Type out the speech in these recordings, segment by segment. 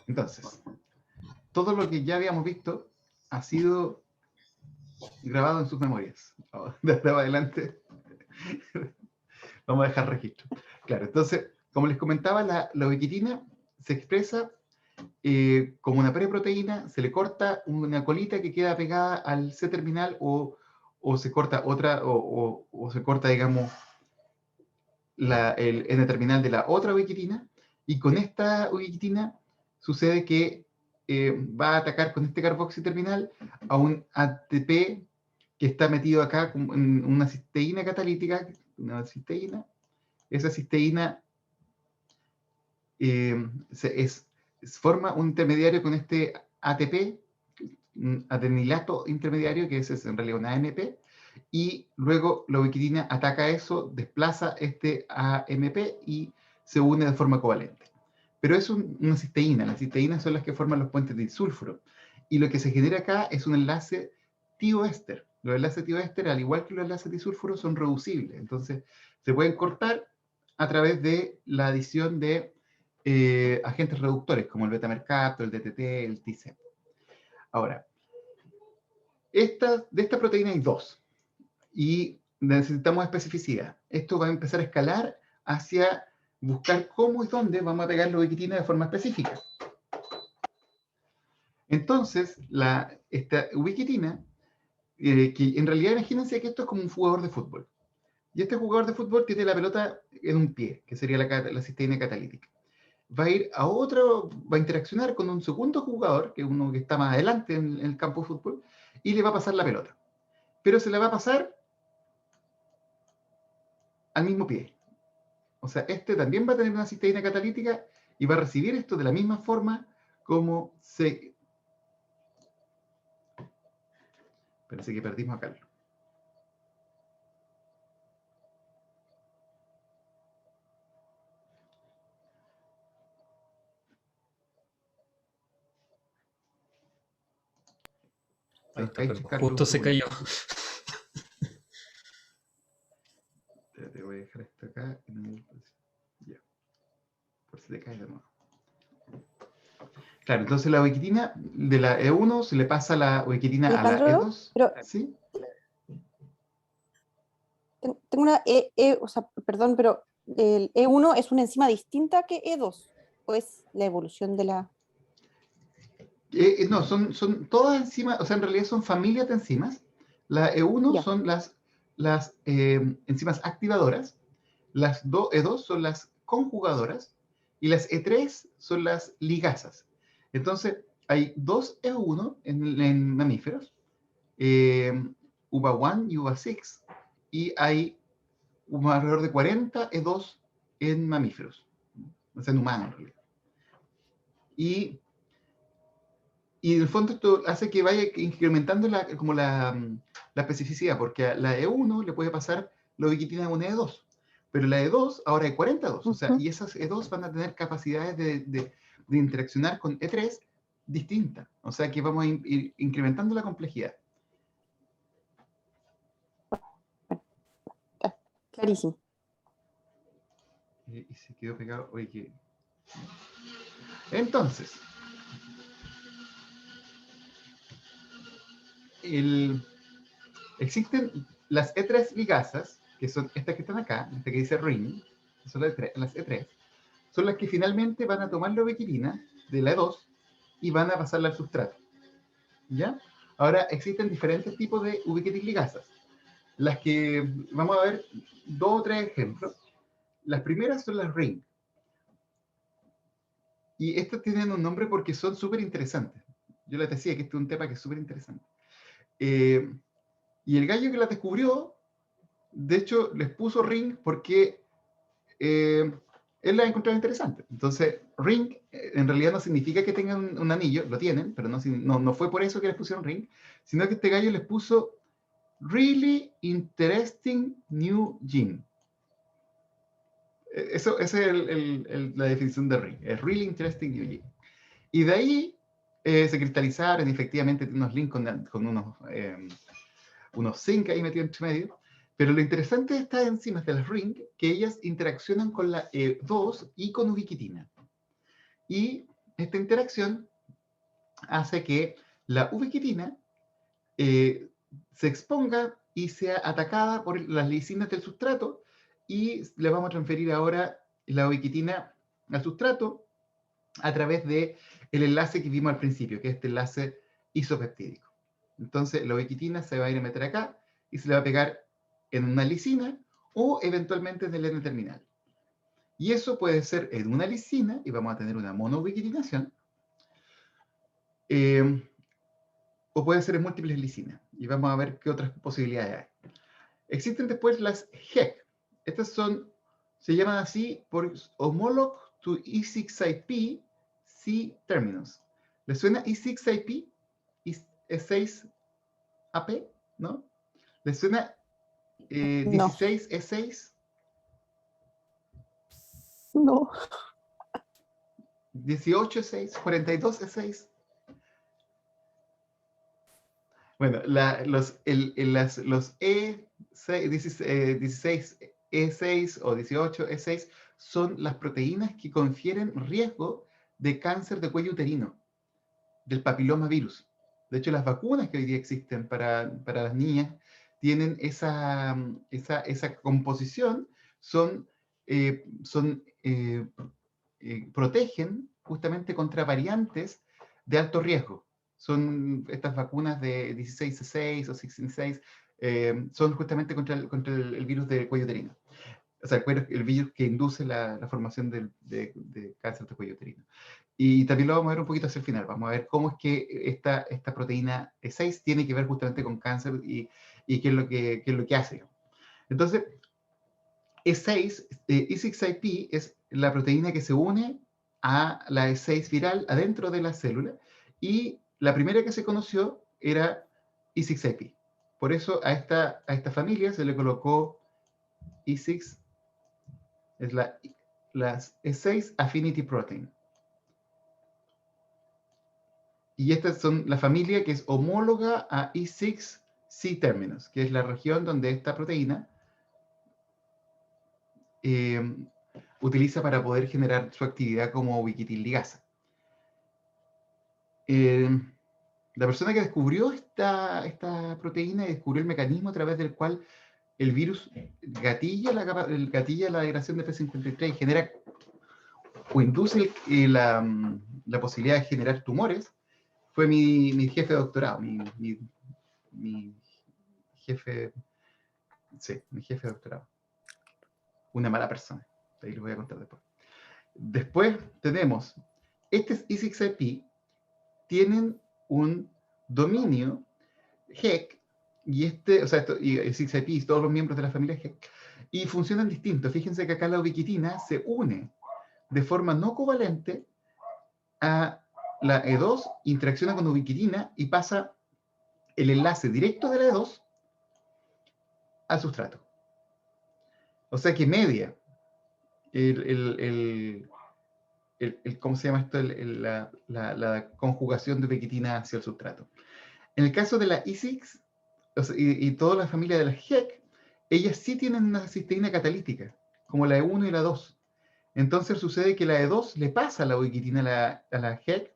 Entonces, todo lo que ya habíamos visto ha sido grabado en sus memorias. Desde adelante vamos a dejar registro. Claro, entonces, como les comentaba, la ubiquitina se expresa como una preproteína, se le corta una colita que queda pegada al C-terminal o se corta otra, o se corta, digamos, el N-terminal de la otra ubiquitina, y con esta ubiquitina sucede que va a atacar con este carboxiterminal a un ATP que está metido acá en una cisteína catalítica, una cisteína. Esa cisteína forma un intermediario con este ATP, un adenilato intermediario, que es en realidad una AMP, y luego la ubiquitina ataca eso, desplaza este AMP y se une de forma covalente. Pero es una cisteína. Las cisteínas son las que forman los puentes de disulfuro. Y lo que se genera acá es un enlace tioéster. Los enlaces tioéster, al igual que los enlaces disulfuro, son reducibles. Entonces, se pueden cortar a través de la adición de agentes reductores, como el betamercato, el DTT, el TCEP. Ahora, de esta proteína hay dos. Y necesitamos especificidad. Esto va a empezar a escalar hacia buscar cómo y dónde vamos a pegar la ubiquitina de forma específica. Entonces, esta ubiquitina, que en realidad imagínense que esto es como un jugador de fútbol. Y este jugador de fútbol tiene la pelota en un pie, que sería la cisteína catalítica. Va a ir a otro, va a interaccionar con un segundo jugador, que es uno que está más adelante en el campo de fútbol, y le va a pasar la pelota. Pero se la va a pasar al mismo pie. O sea, este también va a tener una cisteína catalítica y va a recibir esto de la misma forma como se... Parece que perdimos a Carlos. Ahí está, Caiche, Carlos, justo se cayó. Te voy a dejar esto acá. Ya. Por si te cae de nuevo. Claro, entonces la ubiquitina de la E1 se le pasa la ubiquitina a la Alejandro, E2. pero ¿Sí? tengo una o sea, perdón, pero el E1 es una enzima distinta que E2, o es la evolución de la... No, son todas enzimas, o sea, en realidad son familias de enzimas. La E1 Ya, son las enzimas activadoras, las E2 son las conjugadoras y las E3 son las ligasas. Entonces, hay dos E1 en mamíferos, UVA1 y UVA6, y hay alrededor de 40 E2 en mamíferos, o sea, en humanos en realidad. Y en el fondo esto hace que vaya incrementando la especificidad, porque a la E1 le puede pasar la ubiquitina de una E2, pero la E2 ahora hay 42, o sea, y esas E2 van a tener capacidades de interaccionar con E3 distintas, o sea que vamos a ir incrementando la complejidad. clarísimo. Y se quedó pegado, oye, que... Entonces, existen las E3 ligasas, que son estas que están acá, esta que dice ring, que son las E3, son las que finalmente van a tomar la ubiquitina de la E2 y van a pasarla al sustrato. ¿Ya? Ahora, existen diferentes tipos de ubiquitin ligasas. Las que vamos a ver, dos o tres ejemplos. Las primeras son las ring. Y estas tienen un nombre porque son súper interesantes. Yo les decía que este es un tema que es súper interesante. Y el gallo que las descubrió, de hecho, les puso ring porque él la encontraba interesante. Entonces, ring en realidad no significa que tengan un anillo, lo tienen, pero no fue por eso que les pusieron ring, sino que este gallo les puso really interesting new gene. Esa es la definición de ring, es really interesting new gene. Y de ahí se cristalizaron y efectivamente unos links con unos zinc ahí metidos entre medio. Pero lo interesante de estas enzimas de las ring, que ellas interaccionan con la E2 y con ubiquitina. Y esta interacción hace que la ubiquitina se exponga y sea atacada por las lisinas del sustrato, y le vamos a transferir ahora la ubiquitina al sustrato a través del enlace que vimos al principio, que es este enlace isopeptídico. Entonces la ubiquitina se va a ir a meter acá y se le va a pegar en una lisina o eventualmente en el N-terminal. Y eso puede ser en una lisina, y vamos a tener una monoubiquitinación, o puede ser en múltiples lisinas. Y vamos a ver qué otras posibilidades hay. Existen después las HEC. Estas se llaman así por homolog to E6IP C-terminus. ¿Les suena E6IP? E6AP, ¿no? ¿Les suena No, 16E6? no. 18E6, 42E6. Bueno, los E16E6 o 18E6 son las proteínas que confieren riesgo de cáncer de cuello uterino, del papilomavirus. De hecho, las vacunas que hoy día existen para las niñas tienen esa composición, protegen justamente contra variantes de alto riesgo. Son estas vacunas de 16E6 o 16E6, son justamente contra el virus del cuello uterino. O sea, el virus que induce la formación de cáncer de cuello uterino. Y también lo vamos a ver un poquito hacia el final. Vamos a ver cómo es que esta proteína E6 tiene que ver justamente con cáncer y qué es lo que hace. Entonces, E6, E6IP es la proteína que se une a la E6 viral adentro de la célula, y la primera que se conoció era E6IP. Por eso a esta familia se le colocó E6, es las E6 Affinity Protein. Y esta son la familia que es homóloga a E6 C-terminus, que es la región donde esta proteína utiliza para poder generar su actividad como ubiquitin ligasa. La persona que descubrió esta proteína y descubrió el mecanismo a través del cual el virus gatilla la degradación de P53 y genera o induce la posibilidad de generar tumores, fue mi jefe de doctorado, mi jefe, sí, mi jefe de doctorado. Una mala persona, ahí lo voy a contar después. Después tenemos, este E6IP tienen un dominio HEC, y E6IP y todos los miembros de la familia HEC, y funcionan distintos. Fíjense que acá la ubiquitina se une de forma no covalente a la E2, interacciona con ubiquitina y pasa el enlace directo de la E2 al sustrato. O sea que media ¿cómo se llama esto? La conjugación de ubiquitina hacia el sustrato. En el caso de la E6, y toda la familia de las HEC, ellas sí tienen una cisteína catalítica, como la E1 y la 2. Entonces sucede que la E2 le pasa la ubiquitina a la HEC,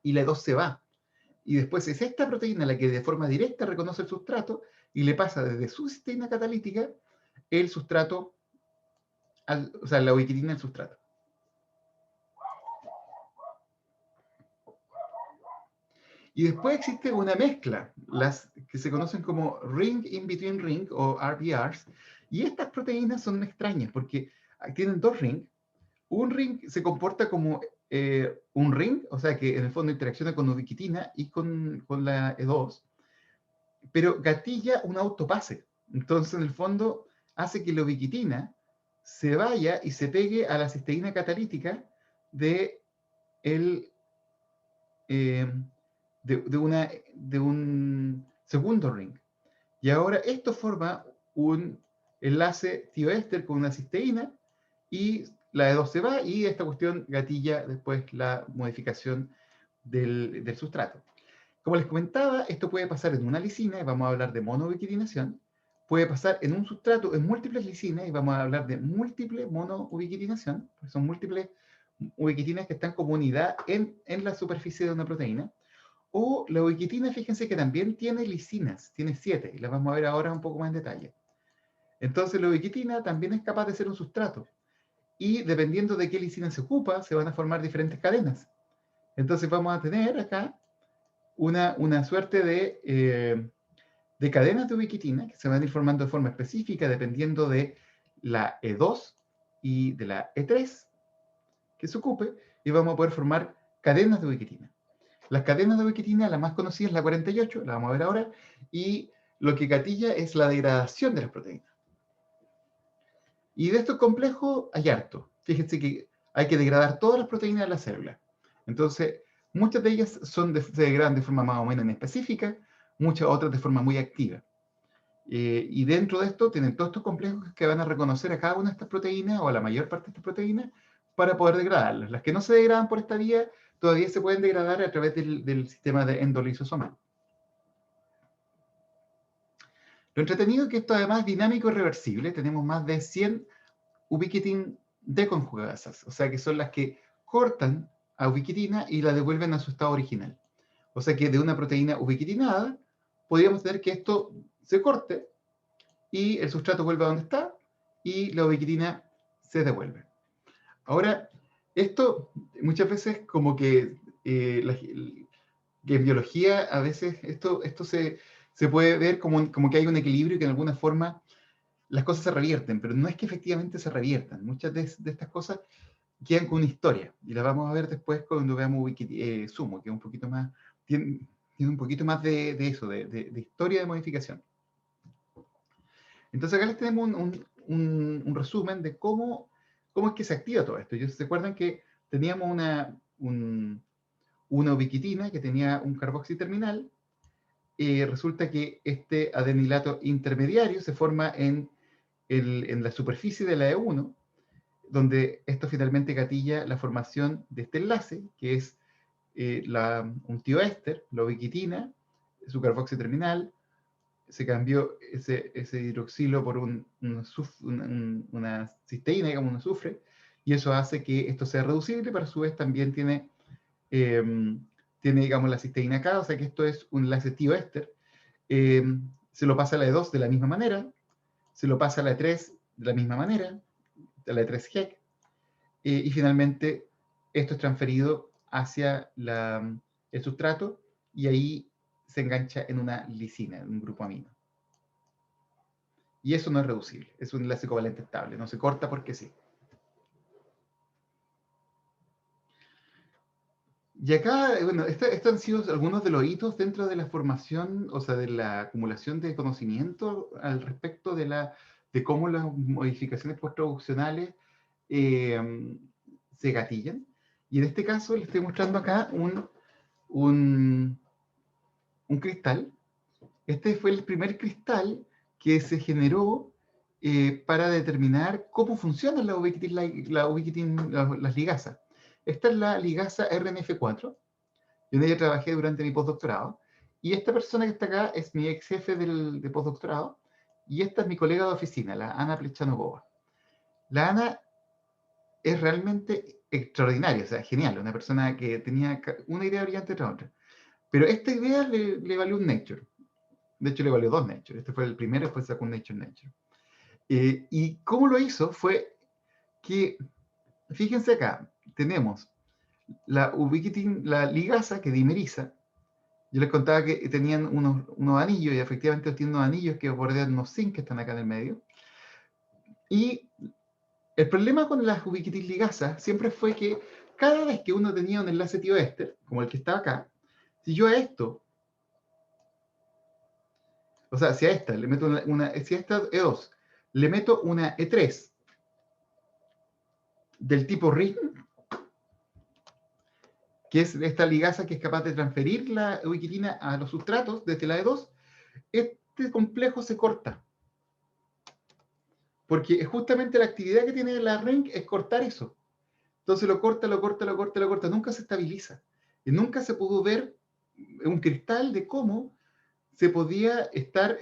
y la E2 se va. Y después es esta proteína la que de forma directa reconoce el sustrato y le pasa desde su cisteína catalítica el sustrato, o sea, la ubiquitina al sustrato. Y después existe una mezcla, las que se conocen como ring in between ring o RBRs, y estas proteínas son extrañas porque tienen dos rings. Un ring se comporta como un ring, o sea que en el fondo interacciona con ubiquitina y con la E2, pero gatilla un autopase. Entonces, en el fondo, hace que la ubiquitina se vaya y se pegue a la cisteína catalítica de un segundo ring. Y ahora esto forma un enlace tioéster con una cisteína, y la E2 se va, y esta cuestión gatilla después la modificación del sustrato. Como les comentaba, esto puede pasar en una lisina, y vamos a hablar de monoubiquitinación. Puede pasar en un sustrato en múltiples lisinas, y vamos a hablar de múltiple monoubiquitinación, pues son múltiples ubiquitinas que están como unidad en la superficie de una proteína. O la ubiquitina, fíjense que también tiene lisinas, tiene 7, y las vamos a ver ahora un poco más en detalle. Entonces la ubiquitina también es capaz de ser un sustrato. Y dependiendo de qué lisina se ocupa, se van a formar diferentes cadenas. Entonces vamos a tener acá una suerte de cadenas de ubiquitina que se van a ir formando de forma específica dependiendo de la E2 y de la E3 que se ocupe, y vamos a poder formar cadenas de ubiquitina. Las cadenas de ubiquitina, la más conocida es la 48, la vamos a ver ahora, y lo que gatilla es la degradación de las proteínas. Y de estos complejos hay harto. Fíjense que hay que degradar todas las proteínas de la célula. Entonces, muchas de ellas se degradan de forma más o menos específica, muchas otras de forma muy activa. Y dentro de esto tienen todos estos complejos que van a reconocer a cada una de estas proteínas, o a la mayor parte de estas proteínas, para poder degradarlas. Las que no se degradan por esta vía, todavía se pueden degradar a través del sistema de endolisosomal. Lo entretenido es que esto además es dinámico y reversible. Tenemos más de 100 ubiquitin deconjugasas, o sea que son las que cortan a ubiquitina y la devuelven a su estado original. O sea que de una proteína ubiquitinada, podríamos tener que esto se corte y el sustrato vuelve a donde está y la ubiquitina se devuelve. Ahora, esto muchas veces como que, que en biología a veces esto se puede ver como que hay un equilibrio y que en alguna forma las cosas se revierten, pero no es que efectivamente se reviertan. Muchas de estas cosas quedan con una historia, y la vamos a ver después cuando veamos Sumo, que es un poquito más, tiene un poquito más de eso, de historia de modificación. Entonces acá les tenemos un resumen de cómo es que se activa todo esto. ¿Se acuerdan que teníamos una ubiquitina que tenía un carboxi terminal? Resulta que este adenilato intermediario se forma en la superficie de la E1, donde esto finalmente gatilla la formación de este enlace, que es un tioéster, la ubiquitina, su carboxi terminal, se cambió ese hidroxilo por una cisteína, digamos, un azufre, y eso hace que esto sea reducible, pero a su vez también tiene, digamos, la cisteína acá, o sea que esto es un enlace tioéster. Se lo pasa a la E2 de la misma manera, se lo pasa a la E3 de la misma manera, a la E3-HEC, y finalmente esto es transferido hacia el sustrato, y ahí se engancha en una lisina, en un grupo amino. Y eso no es reducible, es un enlace covalente estable, no se corta porque sí. Y acá, bueno, estos han sido algunos de los hitos dentro de la formación, o sea, de la acumulación de conocimiento al respecto de cómo las modificaciones postproduccionales se gatillan. Y en este caso les estoy mostrando acá un cristal. Este fue el primer cristal que se generó para determinar cómo funcionan las ligasas. Esta es la ligasa RNF4. Yo en ella trabajé durante mi postdoctorado. Y esta persona que está acá es mi ex jefe de postdoctorado. Y esta es mi colega de oficina, la Ana Plechanogova. La Ana es realmente extraordinaria, o sea, genial, una persona que tenía una idea brillante tras otra. Pero esta idea le valió un Nature. De hecho, le valió 2 Nature. Este fue el primero, después sacó un Nature. Y cómo lo hizo fue que, fíjense acá, tenemos la ligasa que dimeriza. Yo les contaba que tenían unos anillos, y efectivamente tienen unos anillos que bordean unos zinc que están acá en el medio. Y el problema con las ubiquitin ligasas siempre fue que cada vez que uno tenía un enlace tioéster, como el que está acá, si yo a esto, o sea, si a esta le meto si a esta E2 le meto una E3 del tipo ring, que es esta ligasa que es capaz de transferir la ubiquitina a los sustratos desde la E2, este complejo se corta. Porque justamente la actividad que tiene la ring es cortar eso. Entonces lo corta, nunca se estabiliza. Y nunca se pudo ver un cristal de cómo se podía estar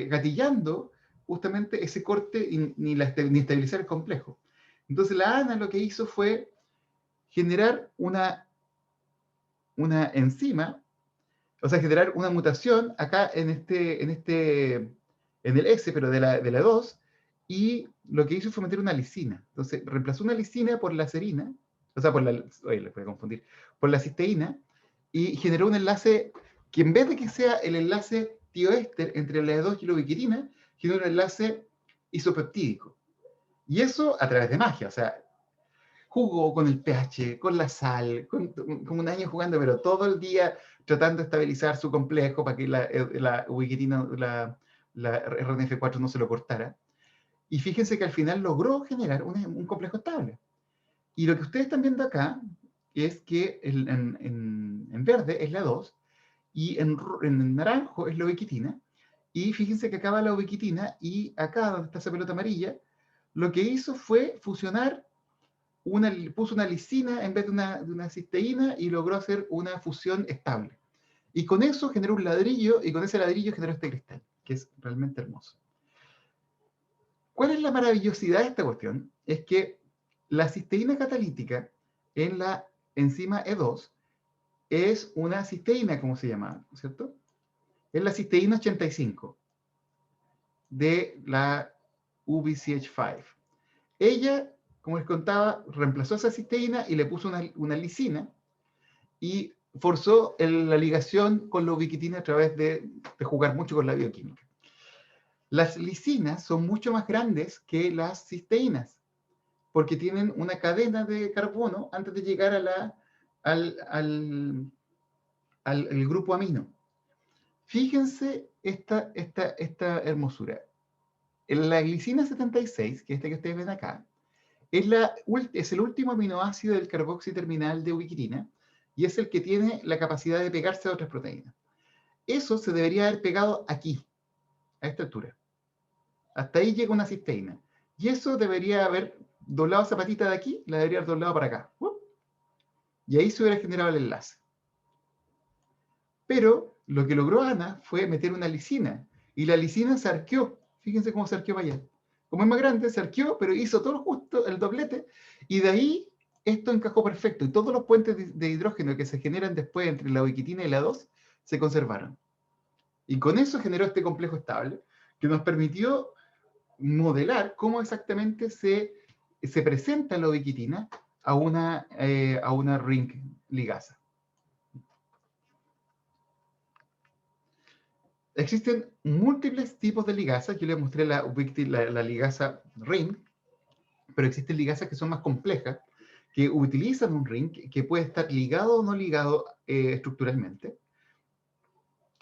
gatillando justamente ese corte ni estabilizar el complejo. Entonces la Ana lo que hizo fue generar una enzima, o sea, generar una mutación acá en el S, pero de la 2, y lo que hizo fue meter una lisina. Entonces, reemplazó una lisina por la serina, o sea, oye, le voy a confundir, por la cisteína, y generó un enlace que en vez de que sea el enlace tioéster entre la 2 y la ubiquitina, generó un enlace isopeptídico. Y eso a través de magia, o sea, jugó con el pH, con la sal, como un año jugando, pero todo el día tratando de estabilizar su complejo para que la ubiquitina, la RNF4 no se lo cortara. Y fíjense que al final logró generar un complejo estable. Y lo que ustedes están viendo acá es que en verde es la 2 y en naranjo es la ubiquitina. Y fíjense que acá va la ubiquitina y acá donde está esa pelota amarilla, lo que hizo fue fusionar puso una lisina en vez de una cisteína y logró hacer una fusión estable. Y con eso generó un ladrillo, y con ese ladrillo generó este cristal, que es realmente hermoso. ¿Cuál es la maravillosidad de esta cuestión? Es que la cisteína catalítica en la enzima E2 es una cisteína, como se llama, ¿cierto? Es la cisteína 85 de la UBCH5. Ella, como les contaba, reemplazó esa cisteína y le puso una lisina y forzó la ligación con la ubiquitina a través de jugar mucho con la bioquímica. Las lisinas son mucho más grandes que las cisteínas, porque tienen una cadena de carbono antes de llegar al grupo amino. Fíjense esta hermosura. La glicina 76, que es esta que ustedes ven acá, es el último aminoácido del carboxiterminal de ubiquitina y es el que tiene la capacidad de pegarse a otras proteínas. Eso se debería haber pegado aquí, a esta altura. Hasta ahí llega una cisteína. Y eso debería haber doblado esa patita de aquí, la debería haber doblado para acá. Y ahí se hubiera generado el enlace. Pero lo que logró Ana fue meter una lisina. Y la lisina se arqueó. Fíjense cómo se arqueó para allá. Como es más grande, se arqueó, pero hizo todo justo, el doblete. Y de ahí esto encajó perfecto. Y todos los puentes de hidrógeno que se generan después entre la ubiquitina y la 2 se conservaron. Y con eso generó este complejo estable que nos permitió modelar cómo exactamente se presenta la ubiquitina a una ring ligasa. Existen múltiples tipos de ligasas. Yo les mostré la ligasa ring, pero existen ligasas que son más complejas, que utilizan un ring que puede estar ligado o no ligado estructuralmente.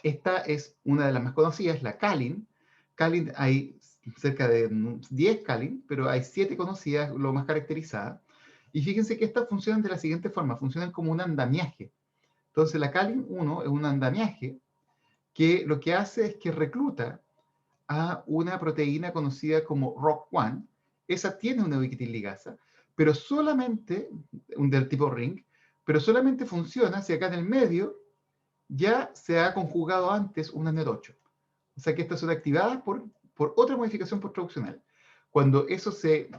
Esta es una de las más conocidas, la Calin. Calin hay cerca de 10 Calin, pero hay 7 conocidas, lo más caracterizadas. Y fíjense que estas funcionan de la siguiente forma, funcionan como un andamiaje. Entonces la Calin 1 es un andamiaje que lo que hace es que recluta a una proteína conocida como ROC1. Esa tiene una ubiquitina ligasa, pero solamente, del tipo ring, pero solamente funciona si acá en el medio ya se ha conjugado antes una NET8. O sea que estas son activadas por otra modificación posttraduccional. Cuando eso se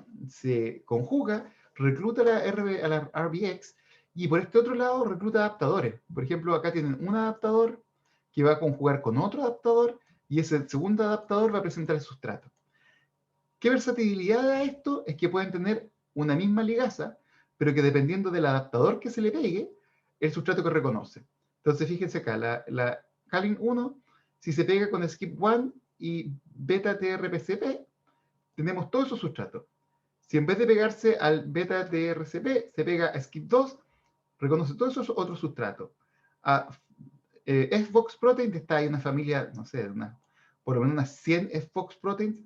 conjuga, recluta a la RBX y por este otro lado recluta adaptadores. Por ejemplo, acá tienen un adaptador que va a conjugar con otro adaptador y ese segundo adaptador va a presentar el sustrato. ¿Qué versatilidad da esto? Es que pueden tener una misma ligasa, pero que dependiendo del adaptador que se le pegue, el sustrato que reconoce. Entonces, fíjense acá, la Calin 1, si se pega con SCIP1 y beta-TRPCP, tenemos todos esos sustratos. Si en vez de pegarse al beta-TRCP, se pega a SCIP2, reconoce todos esos otros sustratos. A FBOX protein, está ahí una familia, no sé, por lo menos unas 100 FBOX proteins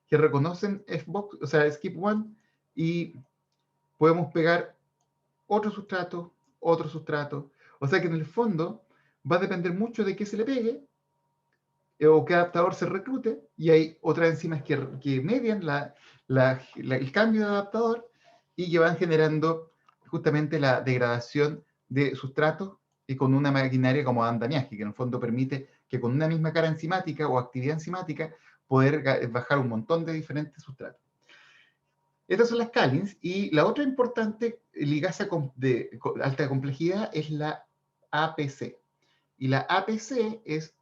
que reconocen FBOX, o sea, SCIP1, y podemos pegar otro sustrato. O sea que en el fondo va a depender mucho de qué se le pegue o qué adaptador se reclute, y hay otras enzimas que median el cambio de adaptador y que van generando justamente la degradación de sustratos y con una maquinaria como andamiaje, que en el fondo permite que con una misma cara enzimática o actividad enzimática poder bajar un montón de diferentes sustratos. Estas son las Kalins, y la otra importante ligasa de alta complejidad es la APC. Y la APC es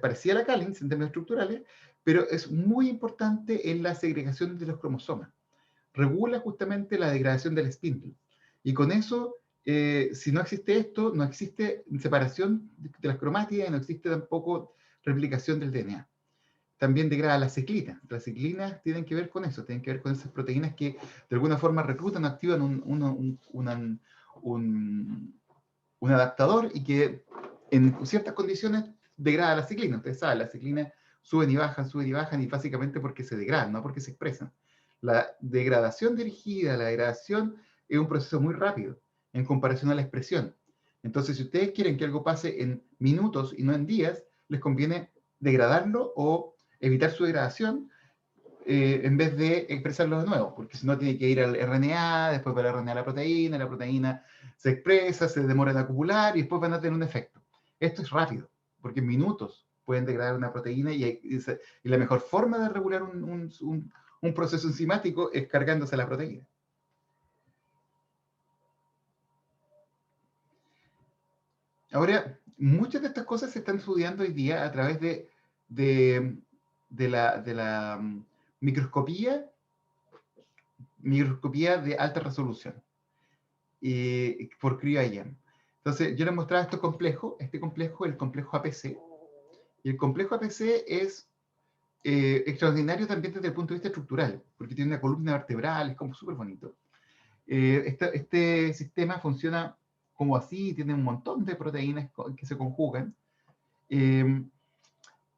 parecida a la Kalins en términos estructurales, pero es muy importante en la segregación de los cromosomas. Regula justamente la degradación del spindle. Y con eso, si no existe esto, no existe separación de las cromátidas y no existe tampoco replicación del DNA. También degrada las ciclinas. Las ciclinas tienen que ver con eso, tienen que ver con esas proteínas que de alguna forma reclutan, activan un adaptador y que en ciertas condiciones degrada la ciclina. Ustedes saben, las ciclinas suben y bajan, y básicamente porque se degradan, no porque se expresan. La degradación dirigida, la degradación es un proceso muy rápido en comparación a la expresión. Entonces, si ustedes quieren que algo pase en minutos y no en días, les conviene degradarlo o evitar su degradación en vez de expresarlo de nuevo, porque si no tiene que ir al RNA, después va el RNA a la proteína se expresa, se demora en acumular y después van a tener un efecto. Esto es rápido, porque en minutos pueden degradar una proteína y la mejor forma de regular un proceso enzimático es cargándose la proteína. Ahora, muchas de estas cosas se están estudiando hoy día a través de la microscopía de alta resolución por cryo-EM. Entonces, yo les mostraba este complejo, el complejo APC. Y el complejo APC es extraordinario también desde el punto de vista estructural, porque tiene una columna vertebral, es como súper bonito. Este sistema funciona como así, tiene un montón de proteínas que se conjugan.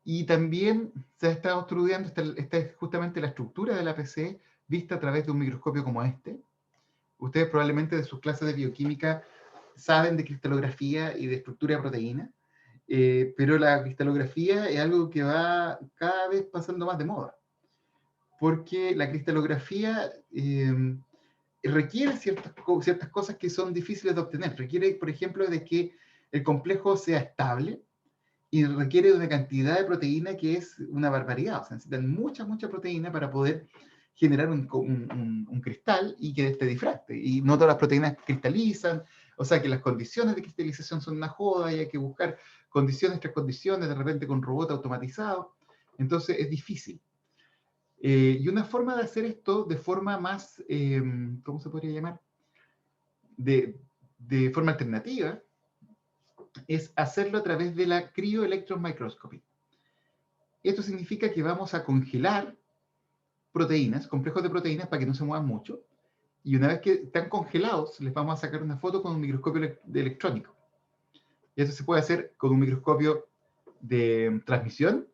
Y también se ha estado estudiando, esta es justamente la estructura del APC vista a través de un microscopio como este. Ustedes probablemente de sus clases de bioquímica saben de cristalografía y de estructura de proteína, pero la cristalografía es algo que va cada vez pasando más de moda, porque la cristalografía requiere ciertas cosas que son difíciles de obtener. Requiere, por ejemplo, de que el complejo sea estable, y requiere de una cantidad de proteína que es una barbaridad. O sea, necesitan mucha proteína para poder generar un cristal y que este difracte. Y no todas las proteínas cristalizan, o sea que las condiciones de cristalización son una joda y hay que buscar condiciones tras condiciones, de repente con robot automatizado. Entonces es difícil. Y una forma de hacer esto de forma más, ¿cómo se podría llamar? De forma alternativa, es hacerlo a través de la crioelectron microscopy. Esto significa que vamos a congelar proteínas, complejos de proteínas, para que no se muevan mucho, y una vez que están congelados, les vamos a sacar una foto con un microscopio electrónico. Y eso se puede hacer con un microscopio de transmisión,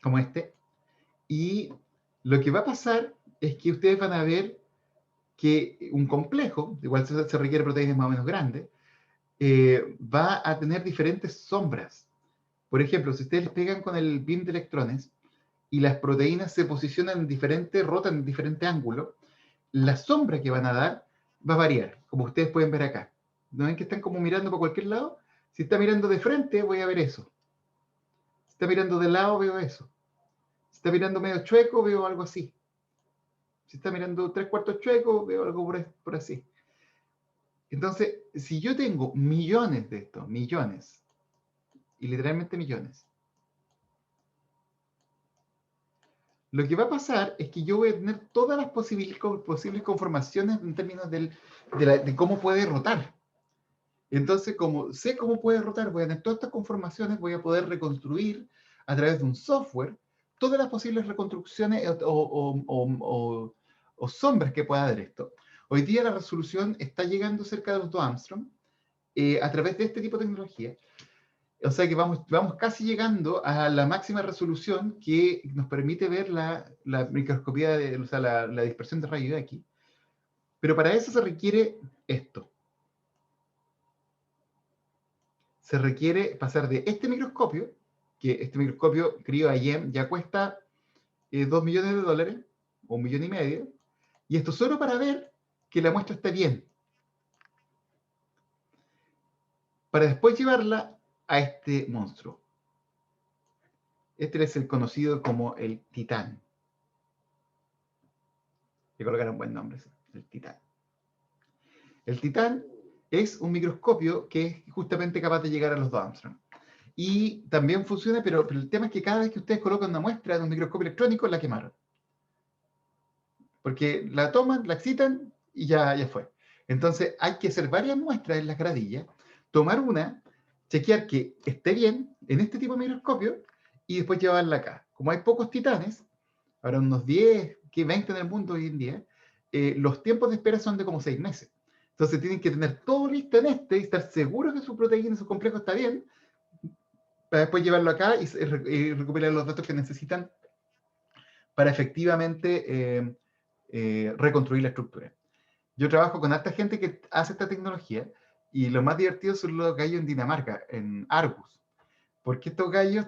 como este, y lo que va a pasar es que ustedes van a ver que un complejo, igual se requiere proteínas más o menos grandes, va a tener diferentes sombras. Por ejemplo, si ustedes les pegan con el beam de electrones y las proteínas se posicionan en diferente, rotan en diferente ángulo, la sombra que van a dar va a variar, como ustedes pueden ver acá. ¿No ven que están como mirando por cualquier lado? Si está mirando de frente, voy a ver eso. Si está mirando de lado, veo eso. Si está mirando medio chueco, veo algo así. Si está mirando 3/4 chueco, veo algo por así. Entonces, si yo tengo millones de estos, millones, y literalmente millones, lo que va a pasar es que yo voy a tener todas las posibles conformaciones en términos de cómo puede rotar. Entonces, como sé cómo puede rotar, voy a tener todas estas conformaciones, voy a poder reconstruir a través de un software todas las posibles reconstrucciones o sombras que pueda haber esto. Hoy día la resolución está llegando cerca de los 2 Armstrong a través de este tipo de tecnología. O sea que vamos casi llegando a la máxima resolución que nos permite ver la microscopía, o sea, la dispersión de rayos X. Pero para eso se requiere esto. Se requiere pasar de este microscopio, que este microscopio cryo-EM ya cuesta $2 millones, o $1,5 millones, y esto solo para ver que la muestra esté bien. Para después llevarla a este monstruo. Este es el conocido como el Titán. Le colocaron un buen nombre, sí, el Titán. El Titán es un microscopio que es justamente capaz de llegar a los 2 Armstrong. Y también funciona, pero el tema es que cada vez que ustedes colocan una muestra en un microscopio electrónico, la quemaron. Porque la toman, la excitan y ya fue. Entonces hay que hacer varias muestras en las gradillas, tomar una, chequear que esté bien en este tipo de microscopio y después llevarla acá. Como hay pocos titanes, ahora unos 10, 20 en el mundo hoy en día, los tiempos de espera son de como 6 meses. Entonces tienen que tener todo listo en este y estar seguros que su proteína, su complejo está bien, para después llevarlo acá y recuperar los datos que necesitan para efectivamente reconstruir la estructura. Yo trabajo con harta gente que hace esta tecnología y lo más divertido son los gallos en Dinamarca, en Argus, porque estos gallos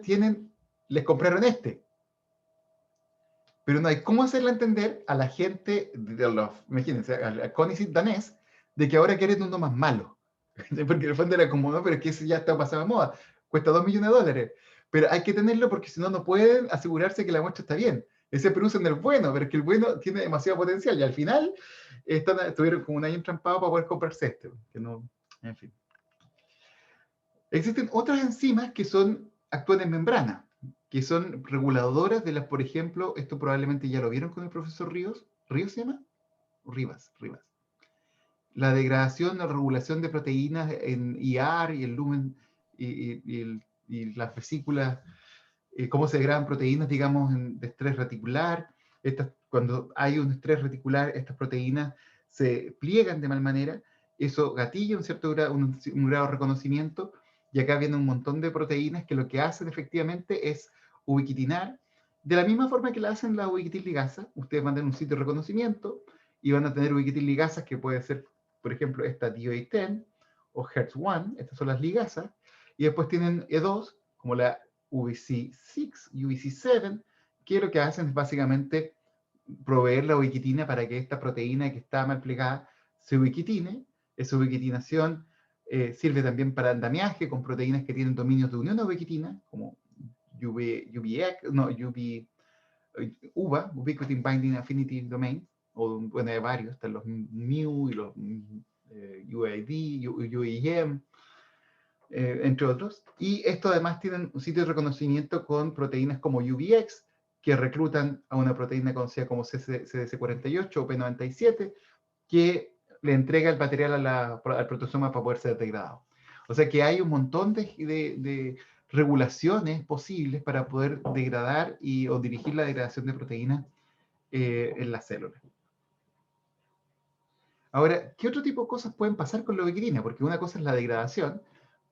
les compraron este, pero no hay cómo hacerle entender a la gente, imagínense, al CONICET danés, de que ahora quieren uno más malo. Porque en el fondo era como, no, pero es que ese ya está pasado de moda, cuesta $2 millones. Pero hay que tenerlo porque si no, no pueden asegurarse que la muestra está bien. Ese producen el bueno, pero es que el bueno tiene demasiado potencial y al final estuvieron como un año entrampados para poder comprarse este. Que no, en fin. Existen otras enzimas que actúan en membrana, que son reguladoras de las, por ejemplo, esto probablemente ya lo vieron con el profesor Ríos. ¿Ríos se llama? Rivas. La degradación o regulación de proteínas en IR y el lumen y las vesículas, cómo se degradan proteínas, digamos, de estrés reticular. Cuando hay un estrés reticular, estas proteínas se pliegan de mal manera, eso gatilla un cierto grado, un grado de reconocimiento, y acá viene un montón de proteínas que lo que hacen efectivamente es ubiquitinar, de la misma forma que la hacen la ubiquitin-ligasa. Ustedes van a tener un sitio de reconocimiento y van a tener ubiquitin-ligasas que puede ser, por ejemplo, esta DOA10 o HERTZ1, estas son las ligasas, y después tienen E2, como la UBC6, UBC7, que lo que hacen es básicamente proveer la ubiquitina para que esta proteína que está mal plegada se ubiquitine. Esa ubiquitinación sirve también para andamiaje con proteínas que tienen dominios de unión a ubiquitina, como UBA, Ubiquitin Binding Affinity Domain, o bueno, hay varios, están los MU y los UAD, UEM, entre otros. Y esto además tienen un sitio de reconocimiento con proteínas como UBX, que reclutan a una proteína conocida como CDC48 o P97, que le entrega el material al protosoma para poder ser degradado. O sea que hay un montón de regulaciones posibles para poder degradar o dirigir la degradación de proteínas en las células. Ahora, ¿qué otro tipo de cosas pueden pasar con la ubiquitina? Porque una cosa es la degradación,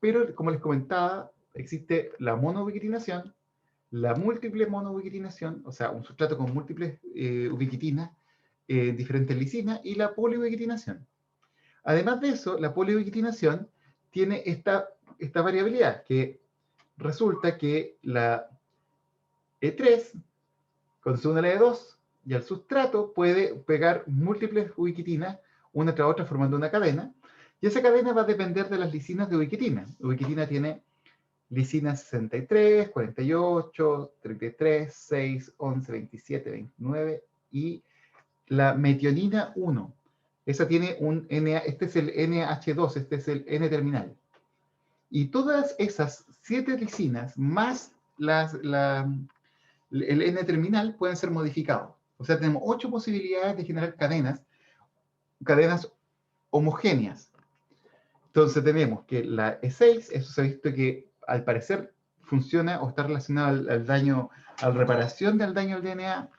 pero como les comentaba, existe la monoubiquitinación, la múltiple monoubiquitinación, o sea, un sustrato con múltiples ubiquitinas, diferentes lisinas, y la poliubiquitinación. Además de eso, la poliubiquitinación tiene esta variabilidad, que resulta que la E3, cuando se une a la E2 y al sustrato, puede pegar múltiples ubiquitinas una tras otra formando una cadena, y esa cadena va a depender de las lisinas de ubiquitina. Ubiquitina tiene lisina 63, 48, 33, 6, 11, 27, 29 y la metionina 1. Esa tiene un este es el NH2, este es el N terminal. Y todas esas 7 lisinas más el N terminal pueden ser modificados. O sea, tenemos 8 posibilidades de generar cadenas homogéneas. Entonces tenemos que la E6, eso se ha visto que al parecer funciona o está relacionado al daño, a la reparación del daño al DNA.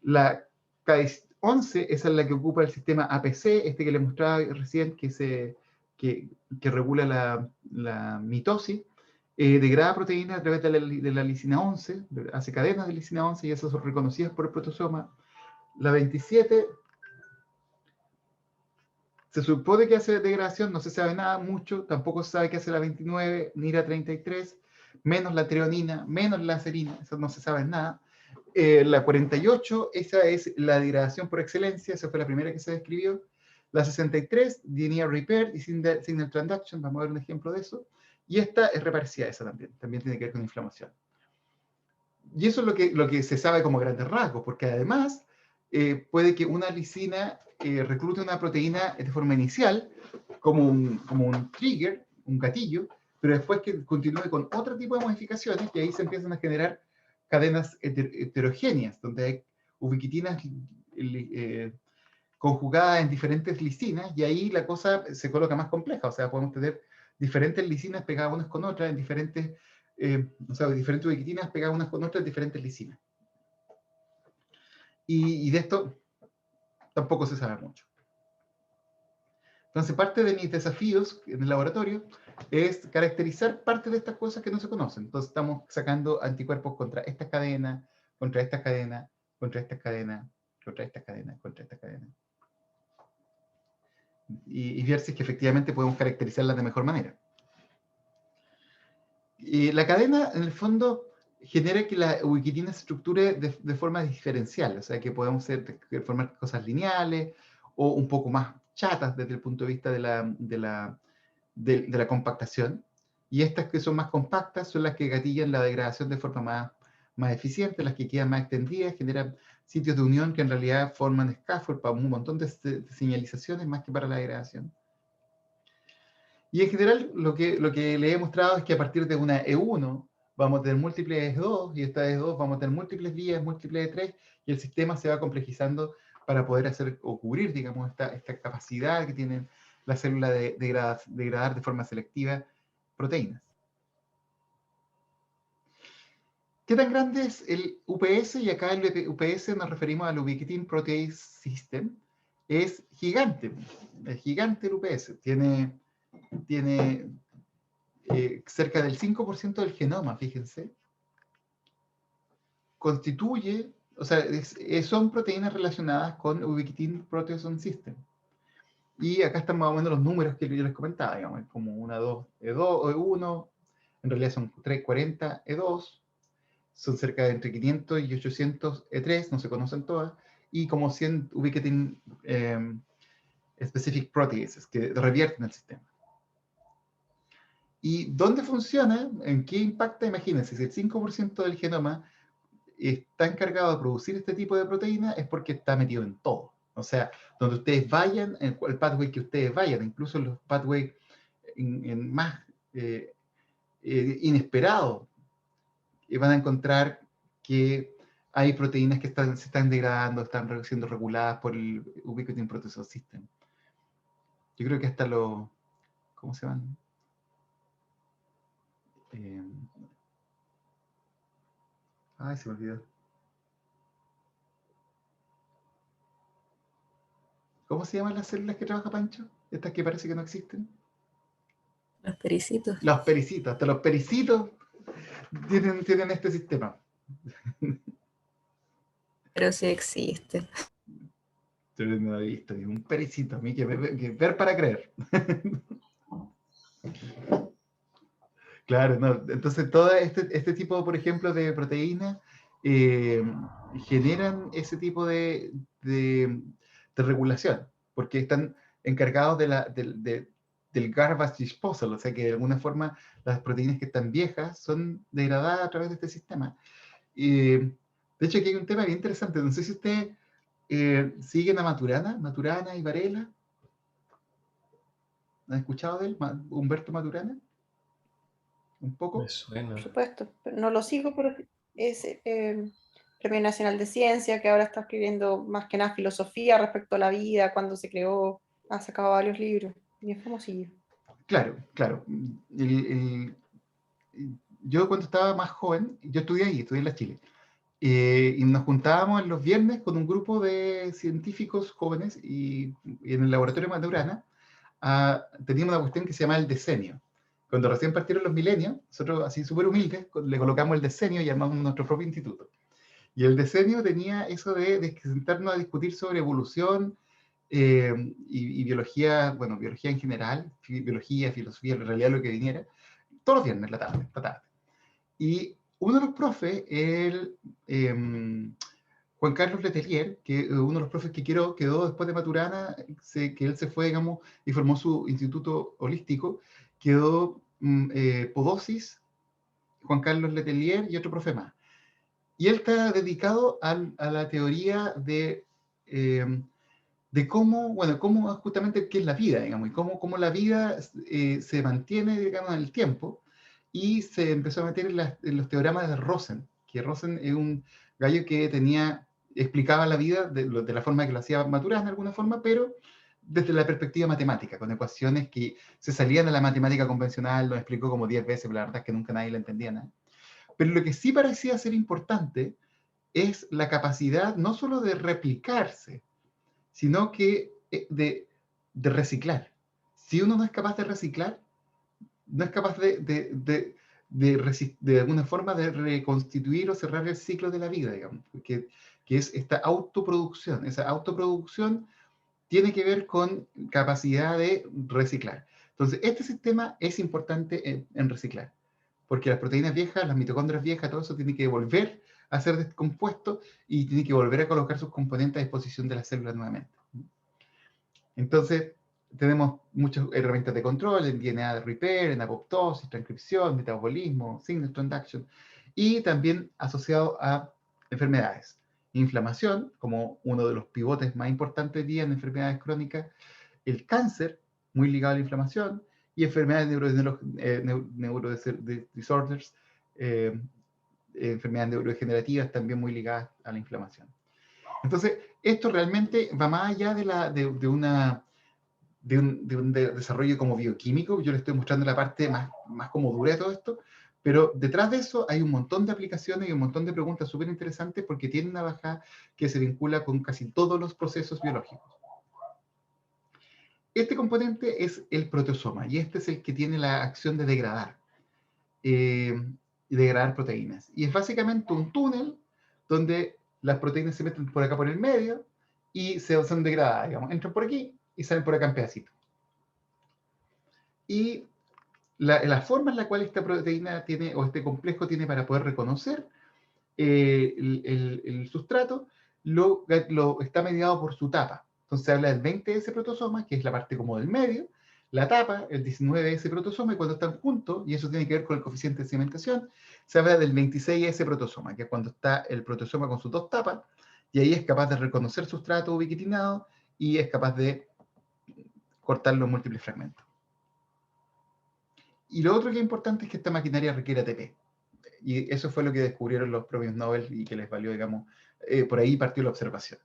La K11, esa es la que ocupa el sistema APC, este que les mostraba recién, que regula la mitosis, degrada proteínas a través de la lisina 11, hace cadenas de lisina 11 y esas son reconocidas por el protosoma. La 27 se supone que hace degradación, no se sabe nada mucho, tampoco se sabe qué hace la 29, ni la 33, menos la treonina, menos la serina, eso no se sabe nada. La 48, esa es la degradación por excelencia, esa fue la primera que se describió. La 63, DNA repair y signal transduction, vamos a ver un ejemplo de eso. Y esta es reparecida, esa también tiene que ver con inflamación. Y eso es lo que se sabe como grandes rasgos, porque además puede que una lisina reclute una proteína de forma inicial, como un trigger, un gatillo, pero después que continúe con otro tipo de modificaciones, y ahí se empiezan a generar cadenas heterogéneas, donde hay ubiquitinas conjugadas en diferentes lisinas, y ahí la cosa se coloca más compleja. O sea, podemos tener diferentes lisinas pegadas unas con otras en diferentes, o sea, diferentes ubiquitinas pegadas unas con otras en diferentes lisinas. Y de esto tampoco se sabe mucho. Entonces, parte de mis desafíos en el laboratorio es caracterizar parte de estas cosas que no se conocen. Entonces, estamos sacando anticuerpos contra estas cadenas, contra estas cadenas, contra estas cadenas, contra estas cadenas, contra estas cadenas. Y ver si es que efectivamente podemos caracterizarlas de mejor manera. Y la cadena, en el fondo, genera que la ubiquitina se estructure de forma diferencial. O sea, que podemos formar cosas lineales o un poco más chatas desde el punto de vista de la compactación. Y estas que son más compactas son las que gatillan la degradación de forma más eficiente, las que quedan más extendidas, generan sitios de unión que en realidad forman scaffold para un montón de señalizaciones más que para la degradación. Y en general lo que le he mostrado es que a partir de una E1 vamos a tener múltiples E2, y esta E2 vamos a tener múltiples vías, múltiples E3, y el sistema se va complejizando para poder hacer o cubrir, digamos, esta capacidad que tienen la célula de degradar de forma selectiva proteínas. ¿Qué tan grande es el UPS? Y acá el UPS nos referimos al Ubiquitin Protease System. Es gigante el UPS. Tiene cerca del 5% del genoma, fíjense. Constituye, o sea, son proteínas relacionadas con Ubiquitin Proteasome System. Y acá están más o menos los números que yo les comentaba, digamos, como una 2 E2 o E1, en realidad son 340 E2, son cerca de entre 500 y 800 E3, no se conocen todas, y como 100 Ubiquitin Specific Proteases que revierten el sistema. ¿Y dónde funciona? ¿En qué impacta? Imagínense, si el 5% del genoma está encargado de producir este tipo de proteína, es porque está metido en todo. O sea, donde ustedes vayan, en el pathway que ustedes vayan, incluso en los pathways más inesperados, van a encontrar que hay proteínas que se están degradando, están siendo reguladas por el Ubiquitin Proteasome System. Yo creo que hasta los, ¿cómo se llaman? Ay, se me olvidó. ¿Cómo se llaman las células que trabaja Pancho? Estas que parece que no existen. Los pericitos. Los pericitos, hasta los pericitos tienen este sistema. Pero sí existe. Yo no he visto ni un pericito, a mí que ver para creer. Claro, no. Entonces, todo este tipo, por ejemplo, de proteínas generan ese tipo de regulación, porque están encargados del garbage disposal, o sea que de alguna forma las proteínas que están viejas son degradadas a través de este sistema. De hecho, aquí hay un tema bien interesante. No sé si ustedes siguen a Maturana y Varela. ¿Han escuchado de él? Humberto Maturana. ¿Un poco? Me suena. Por supuesto, pero no lo sigo, pero es Premio Nacional de Ciencia, que ahora está escribiendo más que nada filosofía respecto a la vida, cuando se creó, ha sacado varios libros, y es famosillo. Claro. Yo cuando estaba más joven, yo estudié en la Chile, y nos juntábamos en los viernes con un grupo de científicos jóvenes y en el laboratorio de Maturana teníamos una cuestión que se llama el decenio. Cuando recién partieron los milenios, nosotros así súper humildes le colocamos el decenio y armamos nuestro propio instituto. Y el decenio tenía eso de sentarnos a discutir sobre evolución y biología, bueno, biología en general, biología, filosofía, en realidad lo que viniera, todos los viernes, la tarde. Y uno de los profes, Juan Carlos Letelier, que uno de los profes que quedó después de Maturana, que él se fue, digamos, y formó su instituto holístico, quedó Podosis, Juan Carlos Letelier y otro profe más. Y él está dedicado a la teoría de de cómo, bueno, cómo justamente qué es la vida, digamos, y cómo la vida se mantiene, digamos, en el tiempo, y se empezó a meter en los teoremas de Rosen, que Rosen es un gallo que explicaba la vida de la forma que lo hacía Maturana de alguna forma, pero desde la perspectiva matemática, con ecuaciones que se salían de la matemática convencional, lo explicó como 10 veces, pero la verdad es que nunca nadie la entendía nada. Pero lo que sí parecía ser importante es la capacidad no solo de replicarse, sino que de reciclar. Si uno no es capaz de reciclar, no es capaz de alguna forma de reconstituir o cerrar el ciclo de la vida, digamos, que es esta autoproducción. Esa autoproducción tiene que ver con capacidad de reciclar. Entonces, este sistema es importante en reciclar, porque las proteínas viejas, las mitocondrias viejas, todo eso tiene que volver a ser descompuesto y tiene que volver a colocar sus componentes a disposición de las células nuevamente. Entonces, tenemos muchas herramientas de control, en DNA de repair, en apoptosis, transcripción, metabolismo, signal transduction, y también asociado a enfermedades. Inflamación, como uno de los pivotes más importantes hoy día en enfermedades crónicas, el cáncer, muy ligado a la inflamación, y enfermedades neurodisorders, enfermedades neurodegenerativas también muy ligadas a la inflamación. Entonces, esto realmente va más allá de un desarrollo como bioquímico. Yo le estoy mostrando la parte más como dura de todo esto, pero detrás de eso hay un montón de aplicaciones y un montón de preguntas súper interesantes porque tiene una bajada que se vincula con casi todos los procesos biológicos. Este componente es el proteosoma y este es el que tiene la acción de degradar, degradar proteínas. Y es básicamente un túnel donde las proteínas se meten por acá por el medio y son degradadas, digamos, entran por aquí y salen por acá en pedacitos. Y la forma en la cual esta proteína tiene, o este complejo tiene para poder reconocer el sustrato, está mediado por su tapa. Entonces se habla del 20S protosoma, que es la parte como del medio, la tapa, el 19S protosoma, y cuando están juntos, y eso tiene que ver con el coeficiente de cimentación, se habla del 26S protosoma, que es cuando está el protosoma con sus dos tapas, y ahí es capaz de reconocer sustrato ubiquitinado y es capaz de cortarlo en múltiples fragmentos. Y lo otro que es importante es que esta maquinaria requiere ATP. Y eso fue lo que descubrieron los premios Nobel y que les valió, digamos, por ahí partió la observación.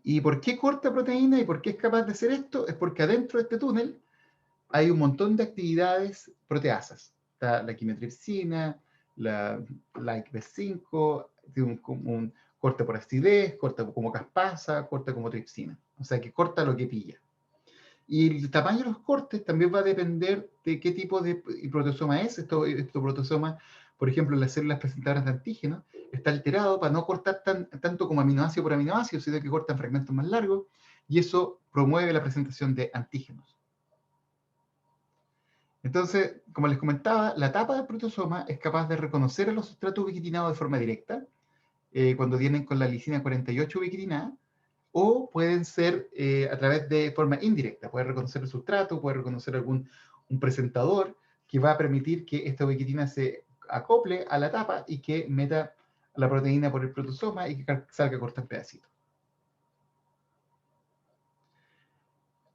¿Y por qué corta proteína y por qué es capaz de hacer esto? Es porque adentro de este túnel hay un montón de actividades proteasas. Está la quimiotripsina, la LIKE-B5, tiene un corta por acidez, corta como caspasa, corta como tripsina. O sea que corta lo que pilla. Y el tamaño de los cortes también va a depender de qué tipo de proteosoma es. Esto proteosoma, por ejemplo, en las células presentadoras de antígenos, está alterado para no cortar tanto como aminoácido por aminoácido, sino que cortan fragmentos más largos, y eso promueve la presentación de antígenos. Entonces, como les comentaba, la tapa del proteosoma es capaz de reconocer a los sustratos ubiquitinados de forma directa, cuando vienen con la lisina 48 ubiquitinada, o pueden ser a través de forma indirecta. Puede reconocer el sustrato, puede reconocer un presentador que va a permitir que esta ubiquitina se acople a la tapa y que meta la proteína por el protosoma y que salga corta en pedacitos.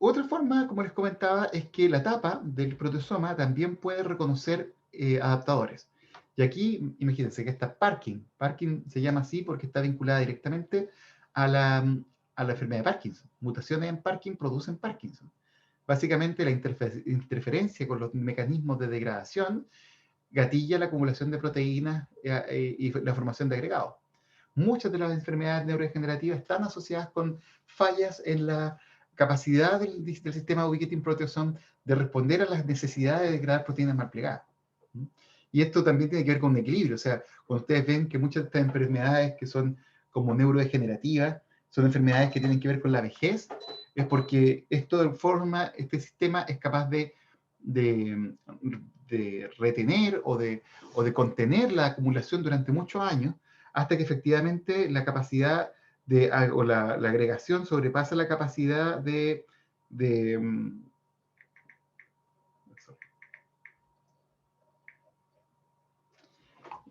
Otra forma, como les comentaba, es que la tapa del protosoma también puede reconocer adaptadores. Y aquí, imagínense que está Parkin. Parkin se llama así porque está vinculada directamente a la enfermedad de Parkinson. Mutaciones en Parkin producen Parkinson. Básicamente, la interferencia con los mecanismos de degradación gatilla la acumulación de proteínas y la formación de agregados. Muchas de las enfermedades neurodegenerativas están asociadas con fallas en la capacidad del sistema ubiquitin proteasome de responder a las necesidades de degradar proteínas mal plegadas. Y esto también tiene que ver con un equilibrio. O sea, cuando ustedes ven que muchas de estas enfermedades que son como neurodegenerativas son enfermedades que tienen que ver con la vejez, es porque este sistema es capaz de retener o de contener la acumulación durante muchos años hasta que efectivamente la capacidad o la agregación sobrepasa la capacidad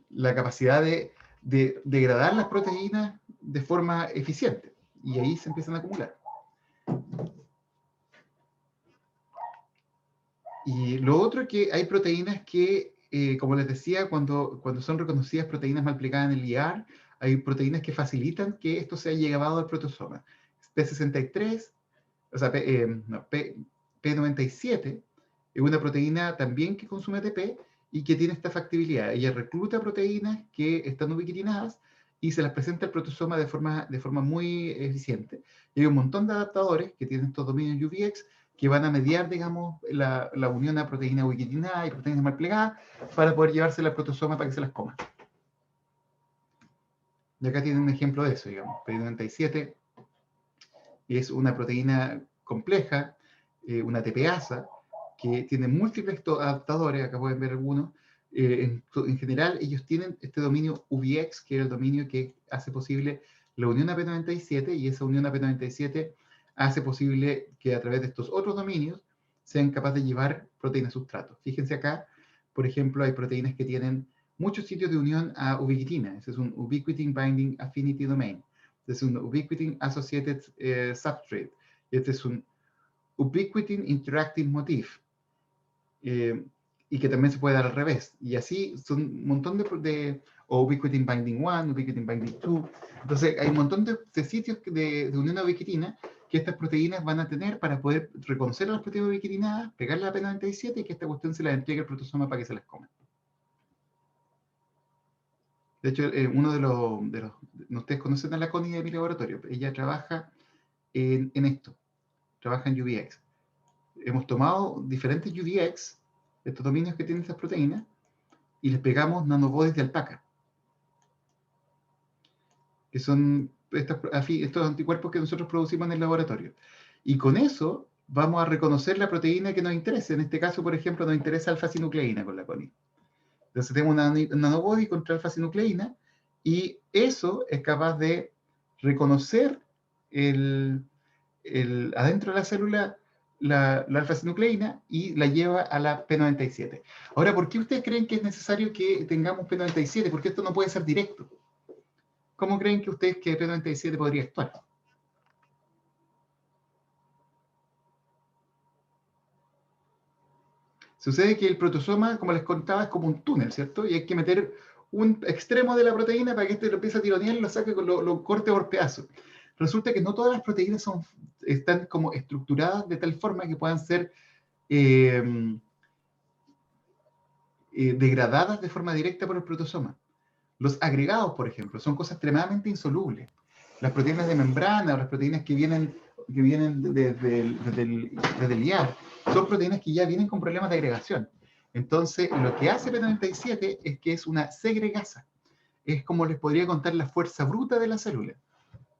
la capacidad de degradar las proteínas de forma eficiente. Y ahí se empiezan a acumular. Y lo otro es que hay proteínas que, como les decía, cuando son reconocidas proteínas mal plegadas en el IAR, hay proteínas que facilitan que esto sea llevado al protosoma. P63, o sea, P97, es una proteína también que consume ATP y que tiene esta factibilidad. Ella recluta proteínas que están ubiquitinadas y se las presenta al protosoma de forma muy eficiente. Y hay un montón de adaptadores que tienen estos dominios UVX que van a mediar, digamos, la unión a proteína ubiquitinada y proteínas mal plegadas para poder llevárselas al protosoma para que se las coma. Y acá tienen un ejemplo de eso, digamos. P97 es una proteína compleja, una ATPasa, que tiene múltiples adaptadores, acá pueden ver algunos. En general, ellos tienen este dominio UVX, que es el dominio que hace posible la unión a P97, y esa unión a P97 hace posible que a través de estos otros dominios sean capaces de llevar proteínas sustrato. Fíjense acá, por ejemplo, hay proteínas que tienen muchos sitios de unión a ubiquitina. Ese es un Ubiquitin Binding Affinity Domain. Este es un Ubiquitin Associated Substrate. Este es un Ubiquitin Interacting Motif. Y que también se puede dar al revés. Y así son un montón o Ubiquitin Binding 1, Ubiquitin Binding 2. Entonces hay un montón de sitios de unión a ubiquitina que estas proteínas van a tener para poder reconocer a las proteínas ubiquitinadas, pegarle a P97 y que esta cuestión se las entregue al protosoma para que se las coma. De hecho, uno de los ustedes conocen a la Connie de mi laboratorio. Ella trabaja en esto. Trabaja en UVX. Hemos tomado diferentes UVX, estos dominios que tienen estas proteínas, y les pegamos nanobodies de alpaca, que son estos anticuerpos que nosotros producimos en el laboratorio. Y con eso vamos a reconocer la proteína que nos interese. En este caso, por ejemplo, nos interesa alfa-sinucleína con la CONI. Entonces tenemos una nanobody contra alfa-sinucleína, y eso es capaz de reconocer adentro de la célula la alfa-sinucleína y la lleva a la P97. Ahora, ¿por qué ustedes creen que es necesario que tengamos P97? Porque esto no puede ser directo. ¿Cómo creen que ustedes que P97 podría actuar? Sucede que el protosoma, como les contaba, es como un túnel, ¿cierto? Y hay que meter un extremo de la proteína para que este lo empiece a tironear y lo saque, lo corte por pedazos. Resulta que no todas las proteínas están como estructuradas de tal forma que puedan ser degradadas de forma directa por el protosoma. Los agregados, por ejemplo, son cosas extremadamente insolubles. Las proteínas de membrana o las proteínas que vienen desde el IAR son proteínas que ya vienen con problemas de agregación. Entonces, lo que hace P97 es que es una segregasa. Es como les podría contar la fuerza bruta de la célula.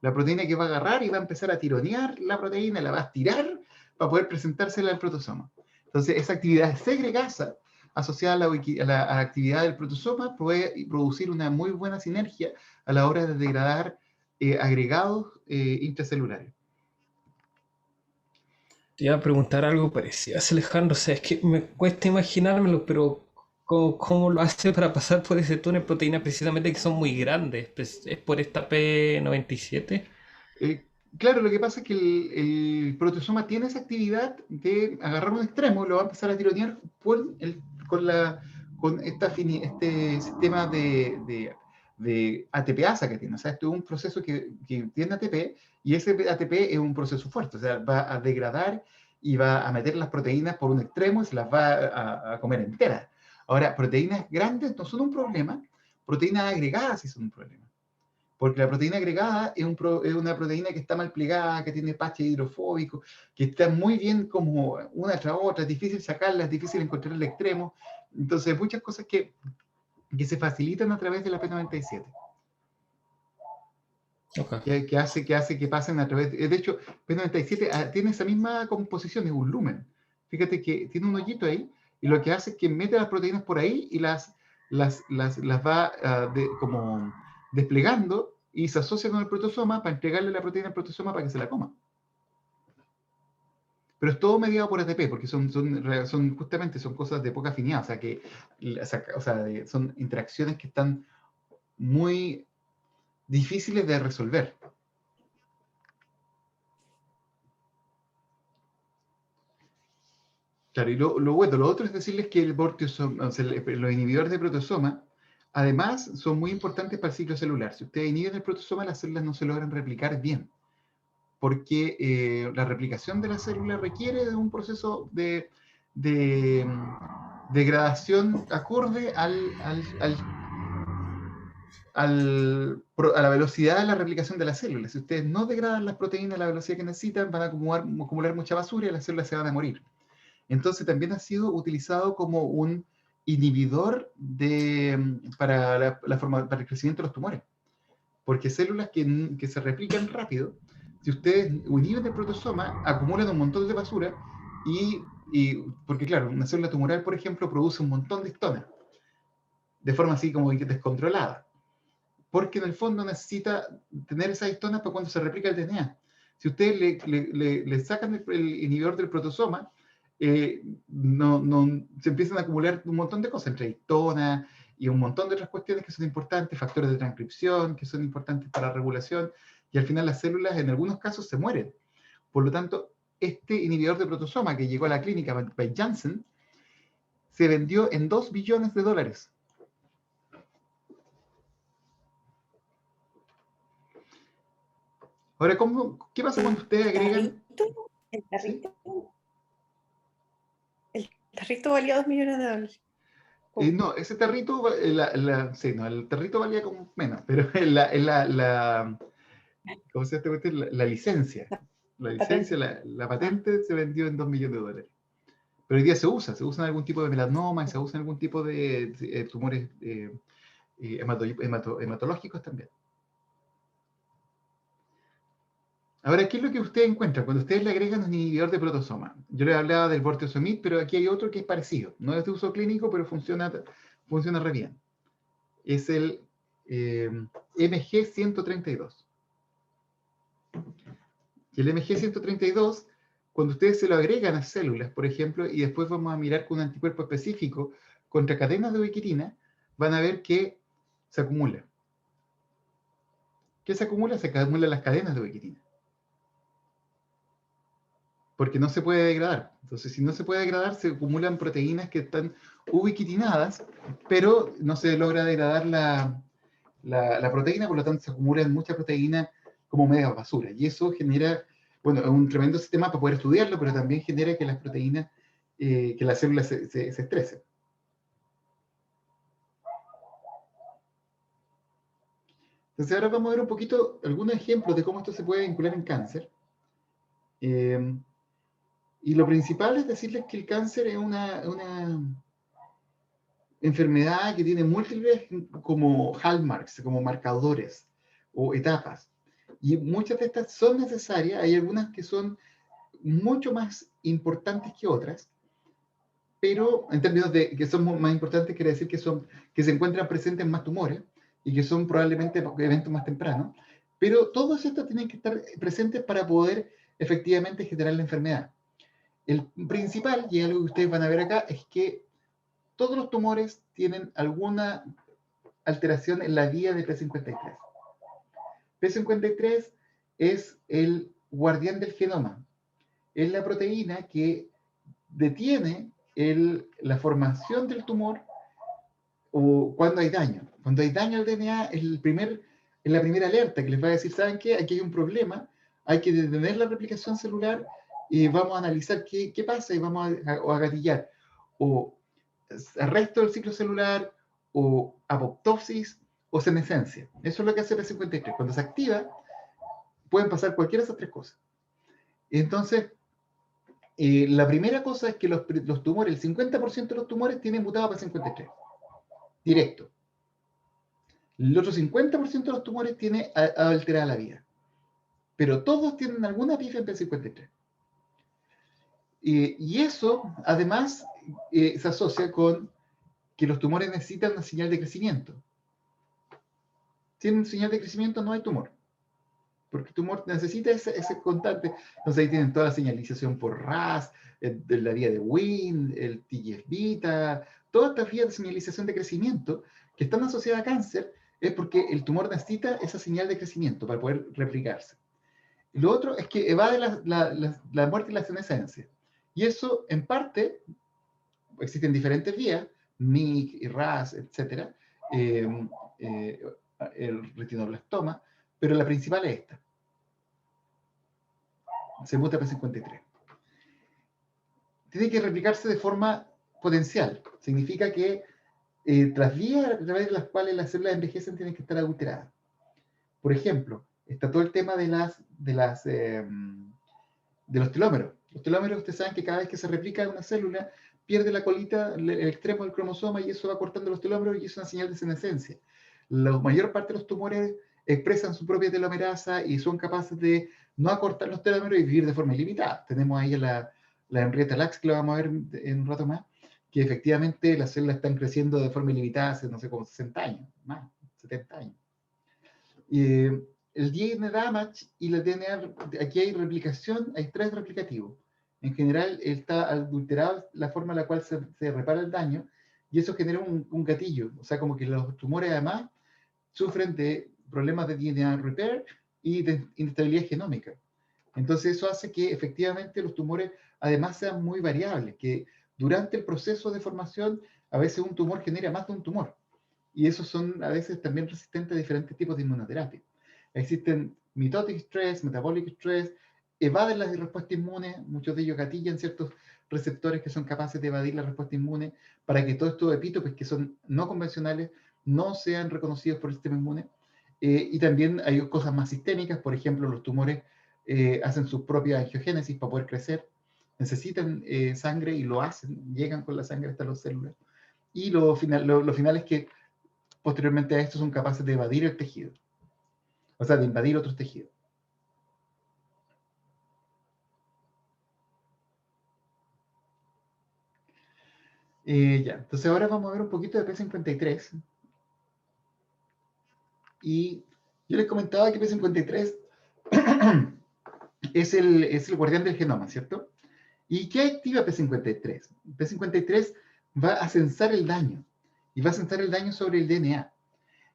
La proteína que va a agarrar y va a empezar a tironear la proteína, la va a estirar para poder presentársela al protosoma. Entonces, esa actividad segregasa asociada a la actividad del protosoma puede producir una muy buena sinergia a la hora de degradar agregados intracelulares. Te iba a preguntar algo parecido a Alejandro, o sea, es que me cuesta imaginármelo, pero ¿cómo lo hace para pasar por ese túnel de proteínas precisamente que son muy grandes? ¿Es por esta P97? Claro, lo que pasa es que el protosoma tiene esa actividad de agarrar un extremo y lo va a empezar a tironear con este sistema de ATPasa que tiene. O sea, esto es un proceso que tiene ATP, y ese ATP es un proceso fuerte. O sea, va a degradar y va a meter las proteínas por un extremo y se las va a comer enteras. Ahora, proteínas grandes no son un problema, proteínas agregadas sí son un problema. Porque la proteína agregada es una proteína que está mal plegada, que tiene parche hidrofóbico, que está muy bien como una tras otra, es difícil sacarla, es difícil encontrar el extremo. Entonces, muchas cosas que se facilitan a través de la P97. Okay. Que hace que pasen a través de hecho, P97 tiene esa misma composición, es un lumen. Fíjate que tiene un hoyito ahí, y lo que hace es que mete las proteínas por ahí y las va como desplegando, y se asocia con el protosoma para entregarle la proteína al protosoma para que se la coma. Pero es todo mediado por ATP, porque justamente son cosas de poca afinidad, o sea, son interacciones que están muy difíciles de resolver. Claro, y lo otro es decirles que el proteosoma, o sea, los inhibidores de proteosoma, además, son muy importantes para el ciclo celular. Si ustedes inhiben el proteosoma, las células no se logran replicar bien, porque la replicación de la célula requiere de un proceso de degradación acorde a la velocidad de la replicación de la célula. Si ustedes no degradan las proteínas a la velocidad que necesitan, van a acumular mucha basura y las células se van a morir. Entonces también ha sido utilizado como un inhibidor para el crecimiento de los tumores. Porque células que se replican rápido, si ustedes inhiben el proteosoma, acumulan un montón de basura porque claro, una célula tumoral, por ejemplo, produce un montón de histonas, de forma así como descontrolada. Porque en el fondo necesita tener esas histonas para cuando se replica el DNA. Si ustedes le sacan el inhibidor del proteosoma, se empiezan a acumular un montón de cosas, entre histonas y un montón de otras cuestiones que son importantes, factores de transcripción que son importantes para la regulación, y al final las células en algunos casos se mueren. Por lo tanto, este inhibidor de proteosoma que llegó a la clínica by Janssen se vendió en $2 billones. Ahora, ¿qué pasa cuando ustedes agregan? El tarrito valía $2 millones. No, ese tarrito, el tarrito valía como menos, pero ¿cómo se llama? La licencia. La licencia, la patente se vendió en $2 millones. Pero hoy día se usa en algún tipo de melanoma, se usa en algún tipo de tumores hematológicos también. Ahora, ¿qué es lo que ustedes encuentran cuando ustedes le agregan un inhibidor de proteosoma? Yo les hablaba del bortezomib, pero aquí hay otro que es parecido. No es de uso clínico, pero funciona re bien. Es el MG132. Y el MG132, cuando ustedes se lo agregan a células, por ejemplo, y después vamos a mirar con un anticuerpo específico contra cadenas de ubiquitina, van a ver que se acumula. ¿Qué se acumula? Se acumulan las cadenas de ubiquitina. Porque no se puede degradar. Entonces, si no se puede degradar, se acumulan proteínas que están ubiquitinadas, pero no se logra degradar la proteína, por lo tanto se acumulan mucha proteína como media basura. Y eso genera, bueno, un tremendo sistema para poder estudiarlo, pero también genera que las proteínas, que las células se estresen. Entonces ahora vamos a ver un poquito algunos ejemplos de cómo esto se puede vincular en cáncer. Y lo principal es decirles que el cáncer es una enfermedad que tiene múltiples como hallmarks, como marcadores o etapas. Y muchas de estas son necesarias, hay algunas que son mucho más importantes que otras, pero en términos de que son más importantes quiere decir que se encuentran presentes en más tumores y que son probablemente eventos más tempranos, pero todos estos tienen que estar presentes para poder efectivamente generar la enfermedad. El principal, y algo que ustedes van a ver acá, es que todos los tumores tienen alguna alteración en la vía de P53. P53 es el guardián del genoma. Es la proteína que detiene la formación del tumor o cuando hay daño. Cuando hay daño al DNA es la primera alerta que les va a decir, ¿saben qué? Aquí hay un problema, hay que detener la replicación celular y vamos a analizar qué pasa y vamos a gatillar o arresto del ciclo celular o apoptosis o senescencia. Eso es lo que hace P53. Cuando se activa, pueden pasar cualquiera de esas tres cosas. Entonces, la primera cosa es que los tumores, el 50% de los tumores tienen mutado P53. Directo. El otro 50% de los tumores tiene alterada la vía. Pero todos tienen alguna pifia en P53. Y eso, además, se asocia con que los tumores necesitan una señal de crecimiento. Sin señal de crecimiento no hay tumor. Porque el tumor necesita ese constante. Entonces ahí tienen toda la señalización por RAS, de la vía de Wnt, el TGF-beta, todas estas vías de señalización de crecimiento que están asociadas a cáncer es porque el tumor necesita esa señal de crecimiento para poder replicarse. Lo otro es que evade la muerte y la senescencia. Y eso, en parte, existen diferentes vías, MIC, RAS, etc., el retinoblastoma, pero la principal es esta. Se muta P53. Tiene que replicarse de forma potencial. Significa que las vías a través de las cuales las células envejecen tienen que estar adulteradas. Por ejemplo, está todo el tema de los telómeros. Los telómeros, ustedes saben que cada vez que se replica una célula, pierde la colita, el extremo del cromosoma, y eso va cortando los telómeros y es una señal de senescencia. La mayor parte de los tumores expresan su propia telomerasa y son capaces de no acortar los telómeros y vivir de forma ilimitada. Tenemos ahí la Henrietta Lacks, que lo vamos a ver en un rato más, que efectivamente las células están creciendo de forma ilimitada hace, no sé, como 60 años, más, 70 años. El DNA damage y la DNA, aquí hay replicación, hay estrés replicativo. En general está adulterado la forma en la cual se repara el daño, y eso genera un gatillo. O sea, como que los tumores además sufren de problemas de DNA repair y de inestabilidad genómica. Entonces eso hace que efectivamente los tumores además sean muy variables, que durante el proceso de formación a veces un tumor genera más de un tumor. Y esos son a veces también resistentes a diferentes tipos de inmunoterapia. Existen mitotic stress, metabolic stress, evaden la respuesta inmune, muchos de ellos gatillan ciertos receptores que son capaces de evadir la respuesta inmune para que todos estos epítopes que son no convencionales no sean reconocidos por el sistema inmune. Y también hay cosas más sistémicas, por ejemplo, los tumores hacen su propia angiogénesis para poder crecer, necesitan sangre y lo hacen, llegan con la sangre hasta las células. Y lo final es que posteriormente a esto son capaces de evadir el tejido, o sea, de invadir otros tejidos. Ya, entonces ahora vamos a ver un poquito de P53. Y yo les comentaba que P53 es el guardián del genoma, ¿cierto? ¿Y qué activa P53? P53 va a censar el daño, y va a censar el daño sobre el DNA.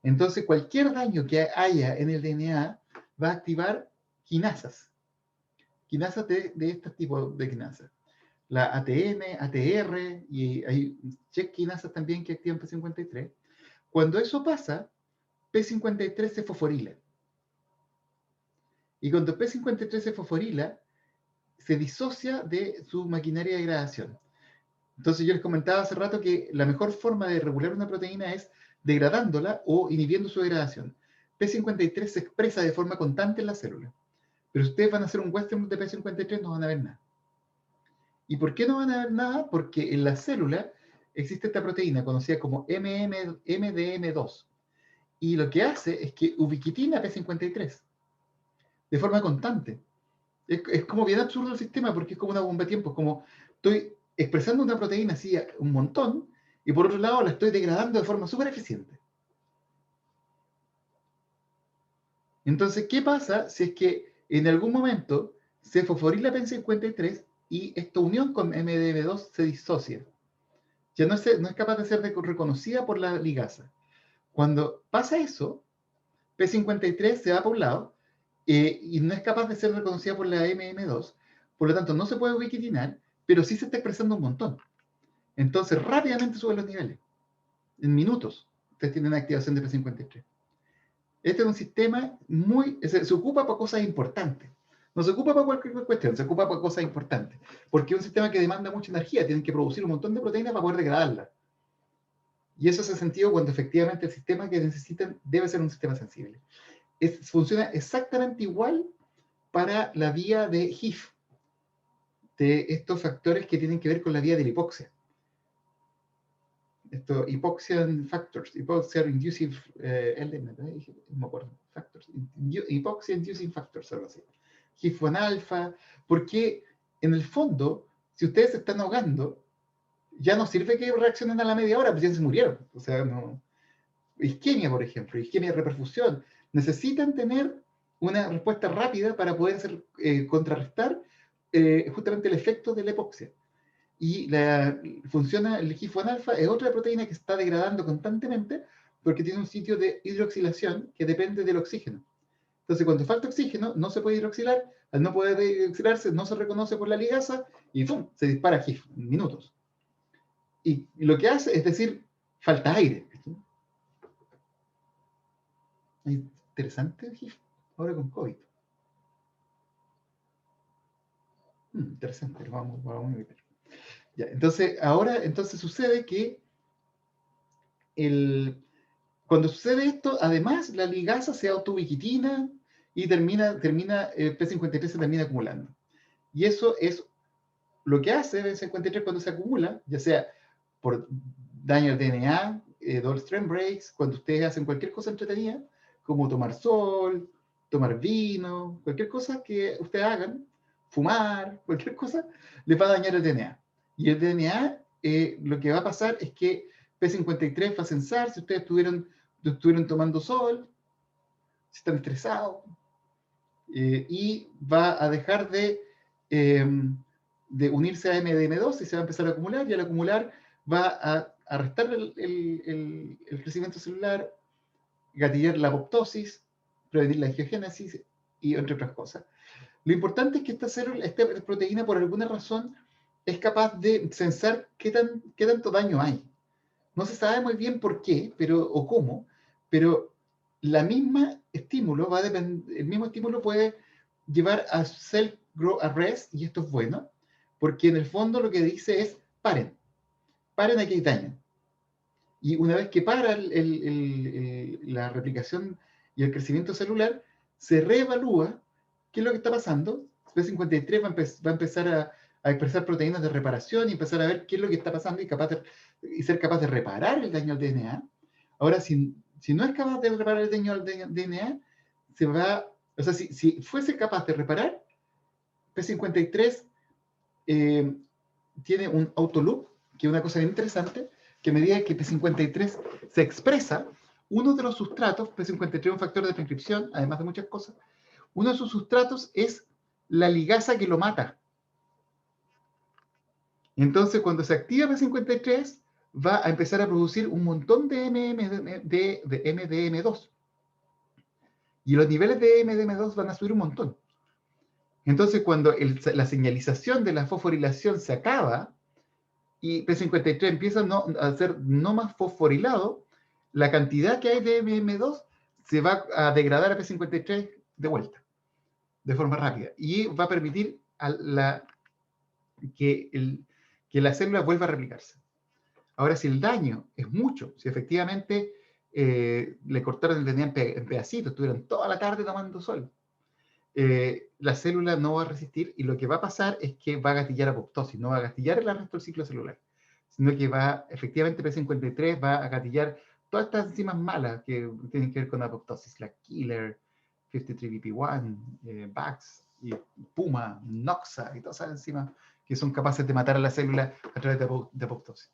Entonces, cualquier daño que haya en el DNA va a activar quinasas de este tipo de quinasas. La ATN, ATR, y hay check quinasas también que activan P53. Cuando eso pasa, P53 se fosforila. Y cuando P53 se fosforila, se disocia de su maquinaria de degradación. Entonces yo les comentaba hace rato que la mejor forma de regular una proteína es degradándola o inhibiendo su degradación. P53 se expresa de forma constante en la célula. Pero ustedes van a hacer un western de P53, no van a ver nada. ¿Y por qué no van a ver nada? Porque en la célula existe esta proteína conocida como MDM2. Y lo que hace es que ubiquitina P53 de forma constante. Es como bien absurdo el sistema porque es como una bomba de tiempo. Es como estoy expresando una proteína así un montón y por otro lado la estoy degradando de forma súper eficiente. Entonces, ¿qué pasa si es que en algún momento se fosforila P53 y esta unión con MDM2 se disocia? Ya no es capaz de ser reconocida por la ligasa. Cuando pasa eso, P53 se va por un lado y no es capaz de ser reconocida por la MM2, por lo tanto no se puede ubiquitinar, pero sí se está expresando un montón. Entonces rápidamente suben los niveles. En minutos ustedes tienen activación de P53. Este es un sistema se ocupa para cosas importantes. No se ocupa para cualquier cuestión, se ocupa para cosas importantes. Porque es un sistema que demanda mucha energía, tienen que producir un montón de proteínas para poder degradarla. Y eso hace sentido cuando efectivamente el sistema que necesitan debe ser un sistema sensible. Funciona exactamente igual para la vía de HIF, de estos factores que tienen que ver con la vía de la hipoxia. Esto, hypoxian factors, hypoxia inducing no me acuerdo, factors, hypoxia inducing factors, algo así. HIF1 alfa, porque en el fondo, si ustedes se están ahogando, ya no sirve que reaccionen a la media hora, pues ya se murieron. O sea, no. Isquemia, por ejemplo, isquemia de reperfusión, necesitan tener una respuesta rápida para poder contrarrestar justamente el efecto de la hipoxia. Y funciona el HIF1 alfa, es otra proteína que está degradando constantemente, porque tiene un sitio de hidroxilación que depende del oxígeno. Entonces, cuando falta oxígeno, no se puede hidroxilar. Al no poder hidroxilarse, no se reconoce por la ligasa y ¡pum! Se dispara GIF en minutos. Y lo que hace es decir, falta aire. Interesante GIF, ahora con COVID. Interesante, vamos a ver. Ya, entonces, ahora sucede que cuando sucede esto, además la ligasa se autoubiquitina y P53 se termina acumulando. Y eso es lo que hace P53 cuando se acumula, ya sea por daño al DNA, double strand breaks, cuando ustedes hacen cualquier cosa entretenida, como tomar sol, tomar vino, cualquier cosa que ustedes hagan, fumar, cualquier cosa, les va a dañar el DNA. Y el DNA, lo que va a pasar es que P53 va a censar si ustedes estuvieron tomando sol, si están estresados, y va a dejar de unirse a MDM2 y se va a empezar a acumular, y al acumular va a restar el crecimiento celular, gatillar la apoptosis, prevenir la angiogénesis y entre otras cosas. Lo importante es que esta proteína, por alguna razón, es capaz de censar qué tanto daño hay. No se sabe muy bien por qué o cómo, pero el mismo estímulo puede llevar a cell growth arrest, y esto es bueno, porque en el fondo lo que dice es paren aquí hay daño. Y una vez que para la replicación y el crecimiento celular, se reevalúa qué es lo que está pasando. P53 va a empezar a expresar proteínas de reparación y empezar a ver qué es lo que está pasando y ser capaz de reparar el daño al DNA. Ahora, si no es capaz de reparar el daño al DNA, si fuese capaz de reparar, P53 tiene un autoloop, que es una cosa bien interesante, que a medida que P53 se expresa, uno de los sustratos, P53 es un factor de transcripción, además de muchas cosas, uno de sus sustratos es la ligasa que lo mata. Entonces, cuando se activa P53, va a empezar a producir un montón de MDM2. Y los niveles de MDM2 van a subir un montón. Entonces, cuando la señalización de la fosforilación se acaba, y P53 empieza a ser no más fosforilado, la cantidad que hay de MM2 se va a degradar a P53 de vuelta, de forma rápida, y va a permitir que la célula vuelva a replicarse. Ahora, si el daño es mucho, si efectivamente le cortaron el DNA en pedacitos, estuvieron toda la tarde tomando sol, la célula no va a resistir, y lo que va a pasar es que va a gatillar apoptosis, no va a gatillar el resto del ciclo celular, sino que efectivamente P53 va a gatillar todas estas enzimas malas que tienen que ver con apoptosis, la Killer, 53BP1, Bax, y Puma, Noxa, y todas esas enzimas que son capaces de matar a la célula a través de apoptosis.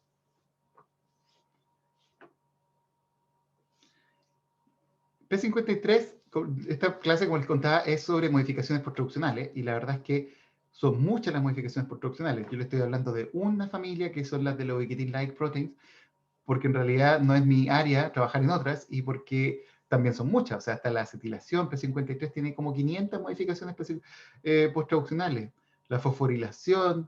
P53, esta clase, como les contaba, es sobre modificaciones posttraduccionales, y la verdad es que son muchas las modificaciones posttraduccionales. Yo le estoy hablando de una familia, que son las de los ubiquitin-like proteins, porque en realidad no es mi área trabajar en otras, y porque también son muchas. O sea, hasta la acetilación P53 tiene como 500 modificaciones posttraduccionales. La fosforilación,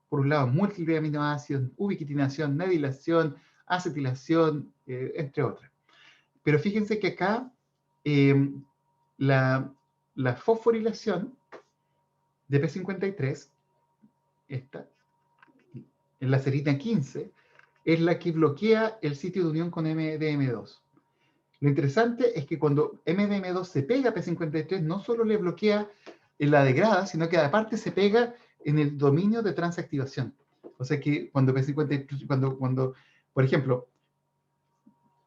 por un lado, múltiples aminoácidos, ubiquitinación, nedilación, acetilación, entre otras. Pero fíjense que acá la fosforilación de P53, esta, en la serina 15, es la que bloquea el sitio de unión con MDM2. Lo interesante es que cuando MDM2 se pega a P53, no solo le bloquea en la degrada, sino que aparte se pega en el dominio de transactivación. O sea que cuando P53, cuando por ejemplo,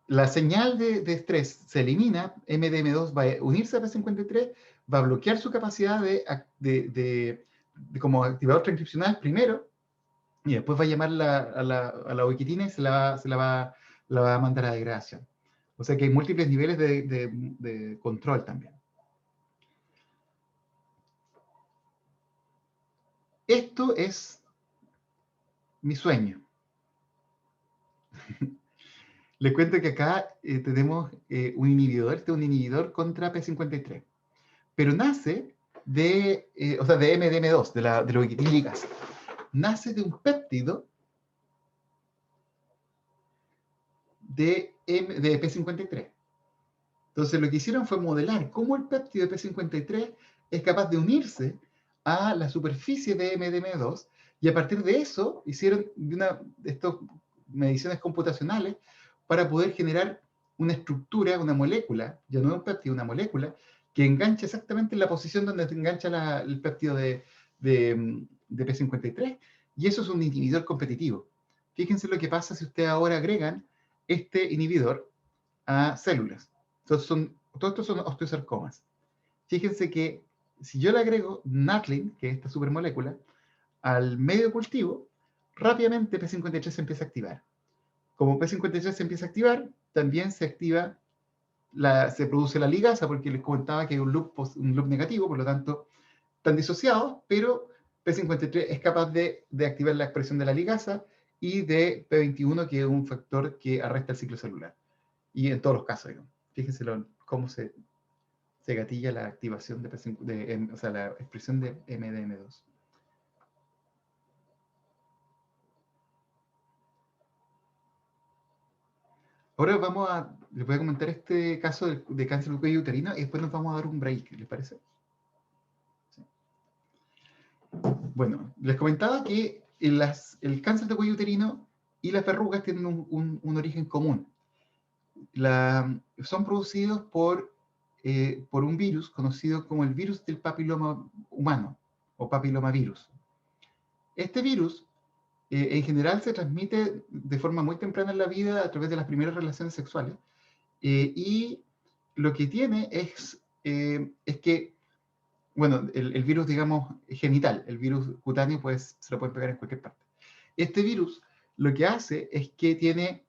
la señal de estrés se elimina, MDM2 va a unirse a P53, va a bloquear su capacidad de como activador transcripcional primero, y después va a llamar a la ubiquitina y se la va a mandar a degradación. O sea que hay múltiples niveles de control también. Esto es mi sueño. Les cuento que acá tenemos un inhibidor, este es un inhibidor contra P53, pero nace de, o sea, de MDM2, de la ubiquitina ligasa. Nace de un péptido de P53. Entonces lo que hicieron fue modelar cómo el péptido de P53 es capaz de unirse a la superficie de MDM2, y a partir de eso hicieron estas mediciones computacionales para poder generar una estructura, una molécula, ya no es un péptido, una molécula, que engancha exactamente en la posición donde se engancha el péptido de P53, y eso es un inhibidor competitivo. Fíjense lo que pasa si ustedes ahora agregan este inhibidor a células. Todos estos son osteosarcomas. Fíjense que si yo le agrego Natlin, que es esta supermolécula, al medio de cultivo, rápidamente P53 se empieza a activar. Como P53 se empieza a activar, también se activa, se produce la ligasa, porque les comentaba que hay un loop negativo, por lo tanto, están disociados, pero P53 es capaz de activar la expresión de la ligasa y de P21, que es un factor que arresta el ciclo celular. Y en todos los casos, digamos. Fíjense cómo se gatilla la activación o sea, la expresión de MDM2. Ahora les voy a comentar este caso de cáncer del cuello uterino y después nos vamos a dar un break, ¿les parece? Sí. Bueno, les comentaba que el cáncer de cuello uterino y las verrugas tienen un origen común. Son producidos por un virus conocido como el virus del papiloma humano, o papilomavirus. Este virus, en general, se transmite de forma muy temprana en la vida a través de las primeras relaciones sexuales, y lo que tiene es que, bueno, el virus, digamos, genital, el virus cutáneo, pues se lo pueden pegar en cualquier parte. Este virus lo que hace es que tiene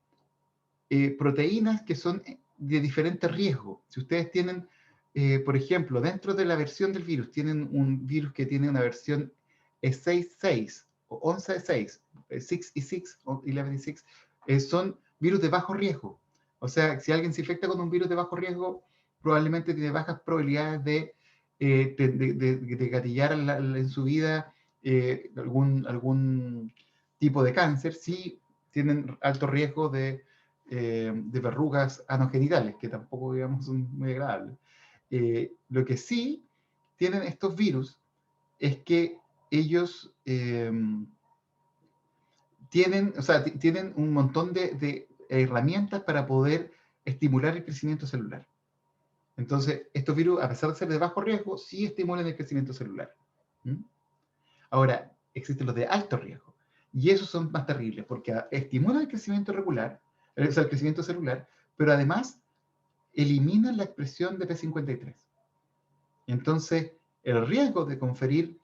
proteínas que son de diferente riesgo. Si ustedes tienen, por ejemplo, dentro de la versión del virus, tienen un virus que tiene una versión 6.6 o 11.6, 6 y 6 o 11 y 6, son virus de bajo riesgo. O sea, si alguien se infecta con un virus de bajo riesgo, probablemente tiene bajas probabilidades de gatillar en su vida algún tipo de cáncer, si tienen alto riesgo de verrugas anogenitales, que tampoco, digamos, son muy agradables. Lo que sí tienen estos virus es que ellos tienen un montón de herramientas para poder estimular el crecimiento celular. Entonces, estos virus, a pesar de ser de bajo riesgo, sí estimulan el crecimiento celular. Ahora, existen los de alto riesgo, y esos son más terribles, porque estimulan el crecimiento regular, o sea, el crecimiento celular, pero además eliminan la expresión de P53. Entonces, el riesgo de conferir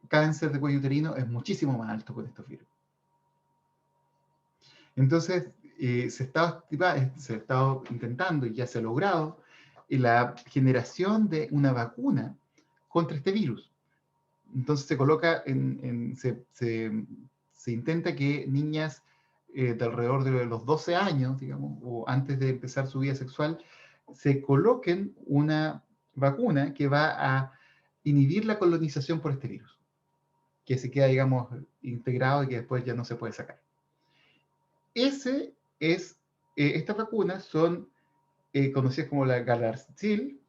cáncer de cuello uterino es muchísimo más alto con estos virus. Entonces, se ha estado intentando, y ya se ha logrado, la generación de una vacuna contra este virus. Entonces se coloca se intenta que niñas de alrededor de los 12 años, digamos, o antes de empezar su vida sexual, se coloquen una vacuna que va a inhibir la colonización por este virus, que se queda, digamos, integrado y que después ya no se puede sacar. Estas vacunas son conocidas como la Gardasil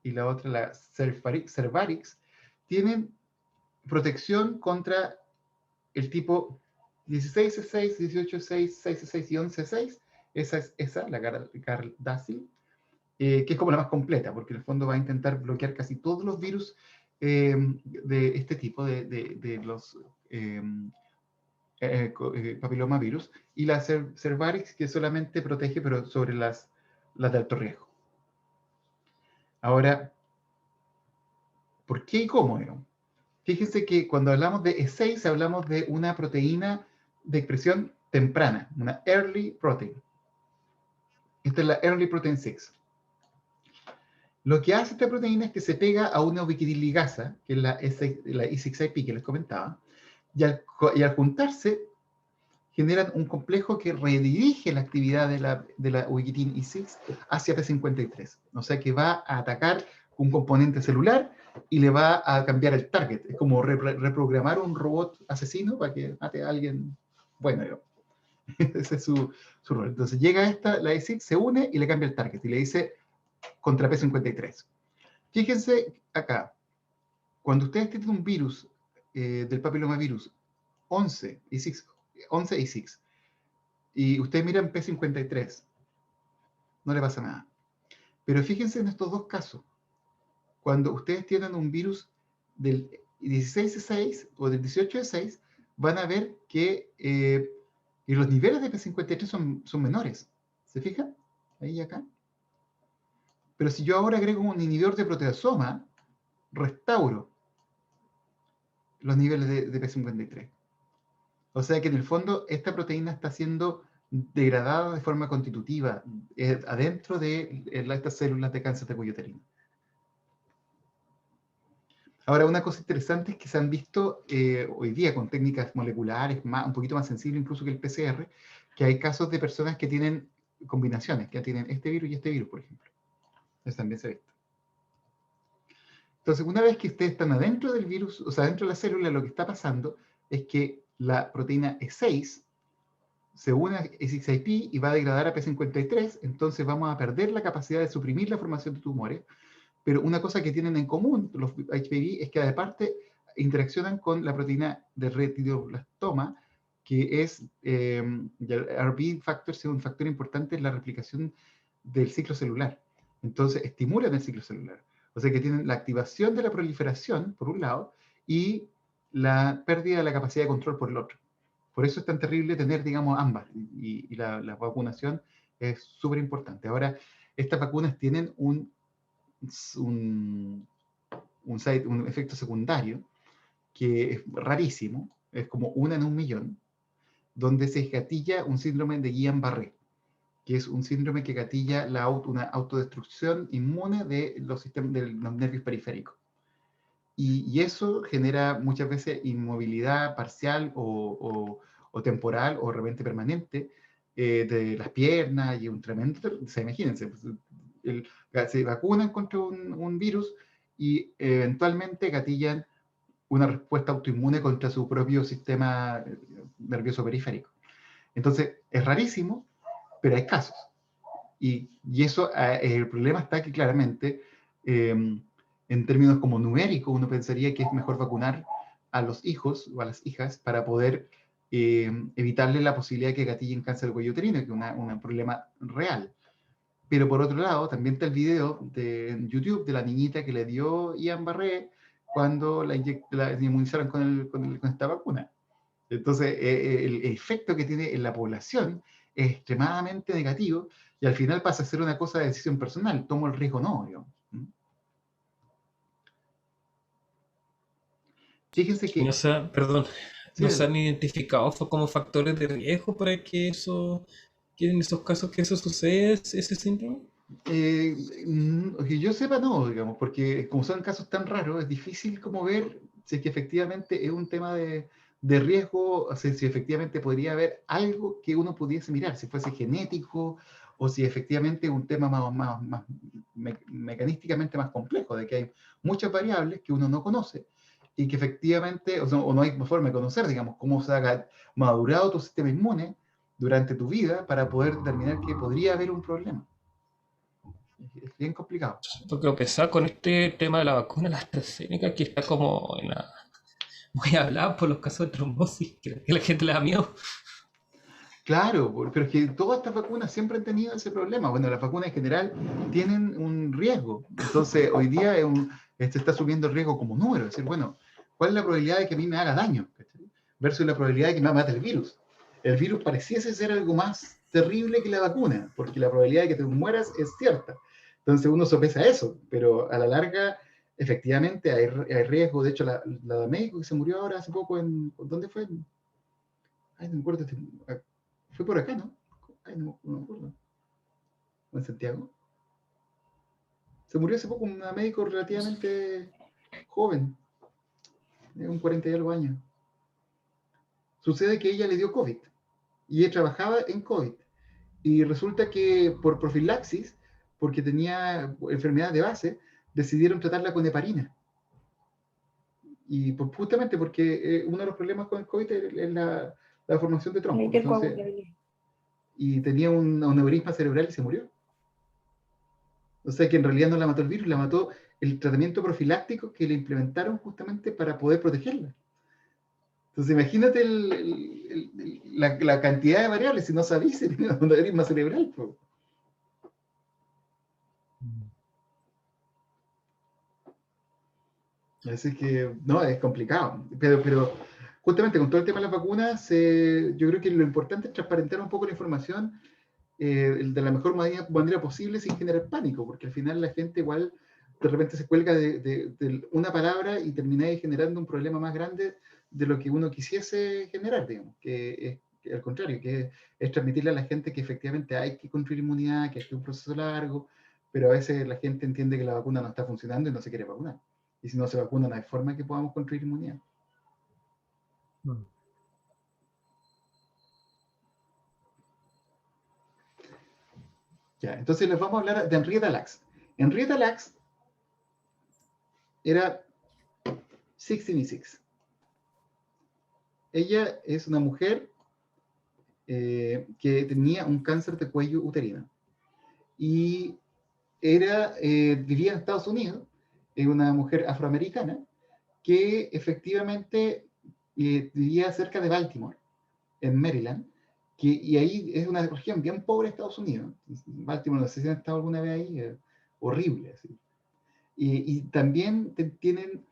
y la otra la Cervarix, tienen protección contra el tipo 16C6, 18C6, 6C6 y 11C6. Esa es la Gardasil, que es como la más completa, porque en el fondo va a intentar bloquear casi todos los virus de este tipo, de los papilomavirus, y la Cervarix, que solamente protege, pero sobre las de alto riesgo. Ahora, ¿por qué y cómo? Fíjense que cuando hablamos de E6, hablamos de una proteína de expresión temprana, una early protein. Esta es la early protein 6. Lo que hace esta proteína es que se pega a una ubiquitinligasa, que es la E6IP que les comentaba, y al juntarse, generan un complejo que redirige la actividad de la ubiquitina E6 hacia P53. O sea que va a atacar un componente celular y le va a cambiar el target. Es como reprogramar un robot asesino para que mate a alguien bueno, digamos. Ese es su rol. Entonces llega la E6, se une y le cambia el target y le dice contra P53. Fíjense acá, cuando ustedes tienen un virus del papilomavirus 11 y 6, y ustedes miran P53, no le pasa nada. Pero fíjense en estos dos casos. Cuando ustedes tienen un virus del 16E6 o del 18E6, van a ver que los niveles de P53 son menores. ¿Se fijan? Ahí y acá. Pero si yo ahora agrego un inhibidor de proteasoma, restauro los niveles de P53. O sea que en el fondo esta proteína está siendo degradada de forma constitutiva adentro de estas células de cáncer de cuello uterino. Ahora, una cosa interesante es que se han visto hoy día con técnicas moleculares un poquito más sensibles incluso que el PCR, que hay casos de personas que tienen combinaciones, que tienen este virus y este virus, por ejemplo. Eso también se ha visto. Entonces, una vez que ustedes están adentro del virus, o sea, dentro de la célula, lo que está pasando es que la proteína E6 se une a E6IP y va a degradar a P53, entonces vamos a perder la capacidad de suprimir la formación de tumores, pero una cosa que tienen en común los HPV es que aparte interaccionan con la proteína de retinoblastoma, que es el RB factor, es un factor importante en la replicación del ciclo celular. Entonces estimulan el ciclo celular. O sea que tienen la activación de la proliferación, por un lado, y la pérdida de la capacidad de control por el otro. Por eso es tan terrible tener, digamos, ambas. Y la vacunación es súper importante. Ahora, estas vacunas tienen un efecto secundario que es rarísimo, es como una en 1.000.000, donde se gatilla un síndrome de Guillain-Barré, que es un síndrome que gatilla una autodestrucción inmune de los nervios periféricos. Y eso genera muchas veces inmovilidad parcial o temporal o de repente permanente de las piernas y un tremendo... imagínense, se vacunan contra un virus y eventualmente gatillan una respuesta autoinmune contra su propio sistema nervioso periférico. Entonces, es rarísimo, pero hay casos. Y eso, el problema está que claramente, en términos como numéricos, uno pensaría que es mejor vacunar a los hijos o a las hijas para poder evitarle la posibilidad de que gatillen cáncer de cuello uterino, que es un problema real. Pero por otro lado, también está el video de YouTube de la niñita que le dio Guillain-Barré cuando la inmunizaron con esta vacuna. Entonces, el efecto que tiene en la población es extremadamente negativo y al final pasa a ser una cosa de decisión personal. ¿Tomo el riesgo o no? Digamos. Fíjense que... No se, perdón, Sí, no se han identificado como factores de riesgo para que en esos casos que eso sucede, ese síndrome. que yo sepa no, digamos, porque como son casos tan raros, es difícil como ver si es que efectivamente es un tema de riesgo, o sea, si efectivamente podría haber algo que uno pudiese mirar, si fuese genético o si efectivamente es un tema más mecanísticamente más complejo, de que hay muchas variables que uno no conoce y que efectivamente, o no hay forma de conocer, digamos, cómo se ha madurado tu sistema inmune durante tu vida para poder determinar que podría haber un problema. Es bien complicado. Porque lo pensaba con este tema de la vacuna, la AstraZeneca, que está como muy hablada por los casos de trombosis, que la gente le da miedo. Claro, pero es que todas estas vacunas siempre han tenido ese problema. Bueno, las vacunas en general tienen un riesgo. Entonces, hoy día se está subiendo el riesgo como número. Es decir, bueno, ¿cuál es la probabilidad de que a mí me haga daño? Versus la probabilidad de que me mate el virus. El virus pareciese ser algo más terrible que la vacuna, porque la probabilidad de que te mueras es cierta. Entonces uno sopesa eso, pero a la larga, efectivamente, hay riesgo. De hecho, la médico que se murió ahora hace poco, ¿dónde fue? Ay, no me acuerdo. Fue por acá, ¿no? Ay, no me acuerdo. ¿O en Santiago? Se murió hace poco una médico relativamente joven, de un 40 y algo años. Sucede que ella le dio COVID y ella trabajaba en COVID. Y resulta que por profilaxis, porque tenía enfermedad de base, decidieron tratarla con heparina. Y justamente porque uno de los problemas con el COVID es la formación de trombos. Entonces, y tenía un aneurisma cerebral y se murió. O sea que en realidad no la mató el virus, la mató el tratamiento profiláctico que le implementaron justamente para poder protegerla. Entonces imagínate la cantidad de variables, si no sabéis si tiene un aneurisma cerebral. Pues. Así que, no, es complicado. Pero justamente con todo el tema de las vacunas, yo creo que lo importante es transparentar un poco la información de la mejor manera posible sin generar pánico, porque al final la gente igual de repente se cuelga de una palabra y termina generando un problema más grande de lo que uno quisiese generar, digamos, que al contrario, que es transmitirle a la gente que efectivamente hay que construir inmunidad, que es un proceso largo, pero a veces la gente entiende que la vacuna no está funcionando y no se quiere vacunar. Y si no se vacuna, no hay forma que podamos construir inmunidad. Ya, entonces les vamos a hablar de Henrietta Lacks. Henrietta Lacks era 66. Ella es una mujer que tenía un cáncer de cuello uterino. Y vivía en Estados Unidos, es una mujer afroamericana que efectivamente vivía cerca de Baltimore, en Maryland, y ahí es una región bien pobre de Estados Unidos. Baltimore, no sé si han estado alguna vez ahí, horrible. Así. Y también tienen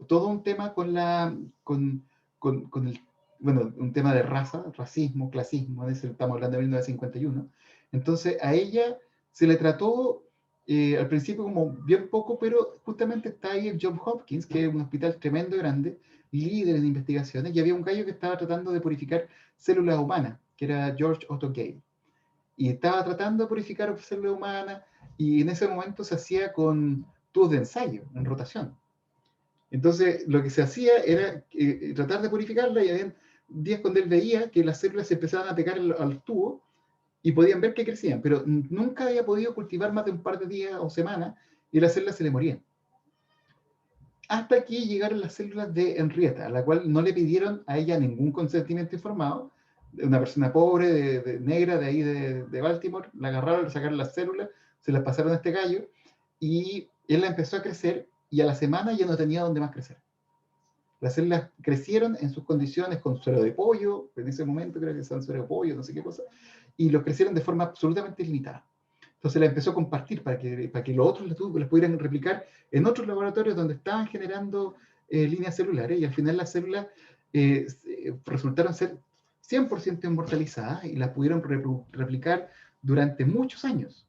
todo un tema con el, bueno, un tema de raza, racismo, clasismo, estamos hablando de 1951. Entonces a ella se le trató al principio como bien poco, pero justamente está ahí el Johns Hopkins, que es un hospital tremendo y grande, líder en investigaciones, y había un gallo que estaba tratando de purificar células humanas, que era George Otto Gale. Y estaba tratando de purificar células humanas, y en ese momento se hacía con tubos de ensayo, en rotación. Entonces, lo que se hacía era tratar de purificarla, y había días cuando él veía que las células se empezaban a pegar al tubo y podían ver que crecían, pero nunca había podido cultivar más de un par de días o semanas y las células se le morían. Hasta aquí llegaron las células de Henrietta, a la cual no le pidieron a ella ningún consentimiento informado. Una persona pobre, negra de ahí de Baltimore, la agarraron, le sacaron las células, se las pasaron a este gallo y él la empezó a crecer y a la semana ya no tenía dónde más crecer. Las células crecieron en sus condiciones con suero de pollo, en ese momento creo que son suero de pollo, no sé qué cosa, y los crecieron de forma absolutamente limitada. Entonces la empezó a compartir para que los otros las pudieran replicar en otros laboratorios donde estaban generando líneas celulares, y al final las células resultaron ser 100% inmortalizadas y las pudieron replicar durante muchos años.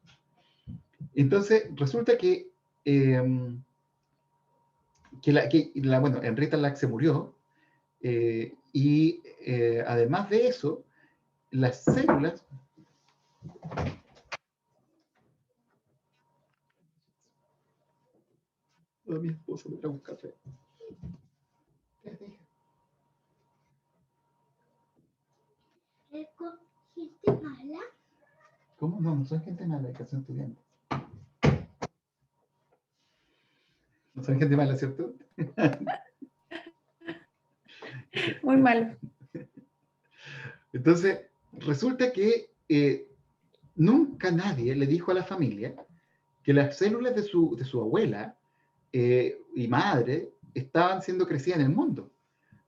Entonces resulta que bueno, Henrietta Lacks se murió, y además de eso, las células... Mi esposa me trae un café. ¿Es gente mala? ¿Cómo? No, no son gente mala, que son estudiantes. No son gente mala, ¿cierto? Muy malo. Entonces, resulta que nunca nadie le dijo a la familia que las células de su abuela y madre estaban siendo crecidas en el mundo.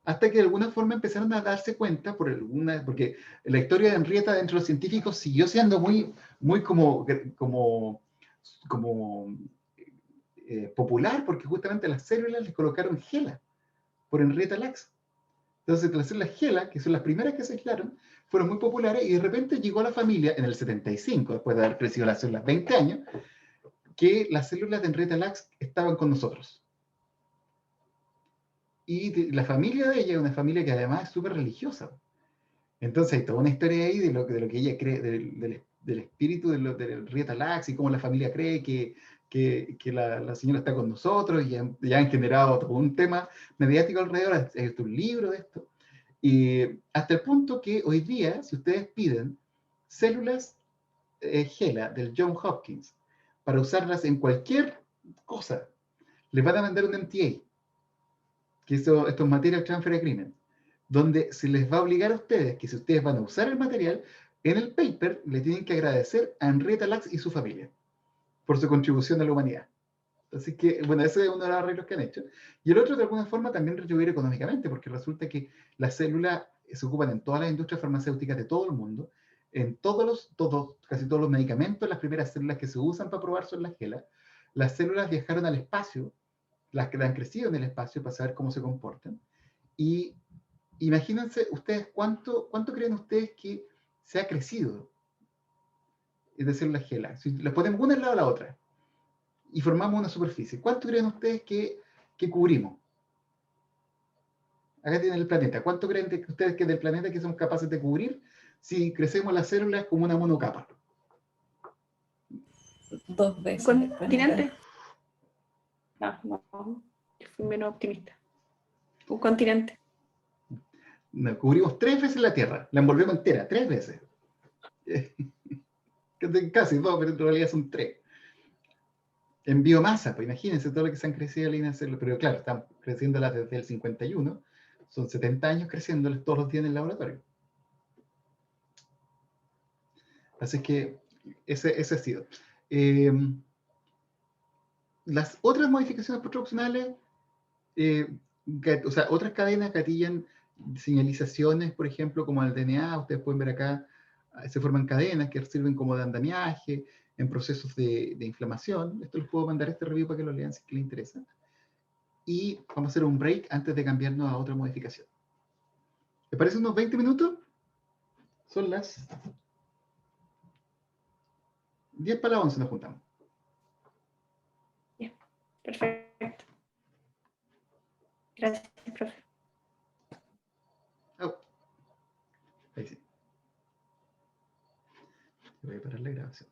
Hasta que de alguna forma empezaron a darse cuenta, porque la historia de Henrietta dentro de los científicos siguió siendo muy popular, porque justamente las células les colocaron GELA por Henrietta Lacks. Entonces las células GELA, que son las primeras que se aislaron, fueron muy populares, y de repente llegó a la familia en el 75, después de haber crecido las células 20 años, que las células de Henrietta Lacks estaban con nosotros. Y la familia de ella es una familia que además es súper religiosa. Entonces hay toda una historia ahí de lo que ella cree, del espíritu de Henrietta Lacks, y cómo la familia cree que la señora está con nosotros, y ya han generado todo un tema mediático alrededor. Hay un libro de esto. Y hasta el punto que hoy día, si ustedes piden células HeLa del Johns Hopkins para usarlas en cualquier cosa, les van a mandar un MTA, que esto es Material Transfer Agreement, donde se les va a obligar a ustedes que si ustedes van a usar el material, en el paper le tienen que agradecer a Henrietta Lacks y su familia por su contribución a la humanidad. Así que, bueno, ese es uno de los arreglos que han hecho. Y el otro, de alguna forma, también retribuir económicamente, porque resulta que las células se ocupan en todas las industrias farmacéuticas de todo el mundo, en casi todos los medicamentos, las primeras células que se usan para probar son las HeLa. Las células viajaron al espacio, las que han crecido en el espacio para saber cómo se comportan. Y imagínense ustedes cuánto creen ustedes que se ha crecido de células HeLa. Si las ponemos una al lado de la otra y formamos una superficie, ¿cuánto creen ustedes que cubrimos? Acá tienen el planeta. ¿Cuánto creen ustedes que del planeta que somos capaces de cubrir si crecemos las células como una monocapa? 2 veces ¿Un el planeta. continente? No, yo fui menos optimista. Un continente. No, cubrimos 3 veces la Tierra, la envolvemos entera, 3 veces. Casi 2, pero en realidad son 3. En biomasa, pues imagínense todo lo que se han crecido las líneas celulares, pero claro, están creciéndolas desde el 51, son 70 años creciéndolas todos los días en el laboratorio. Así que ese ha sido. Las otras modificaciones postoperacionales, o sea, otras cadenas gatillan señalizaciones, por ejemplo, como el DNA, ustedes pueden ver acá, se forman cadenas que sirven como de andamiaje en procesos de inflamación. Esto les puedo mandar este review para que lo lean si les interesa. Y vamos a hacer un break antes de cambiarnos a otra modificación. ¿Les parece unos 20 minutos? Son las 10 para las 11 nos juntamos. Perfecto. Gracias, profe. Oh. Ahí sí. Voy a parar la grabación.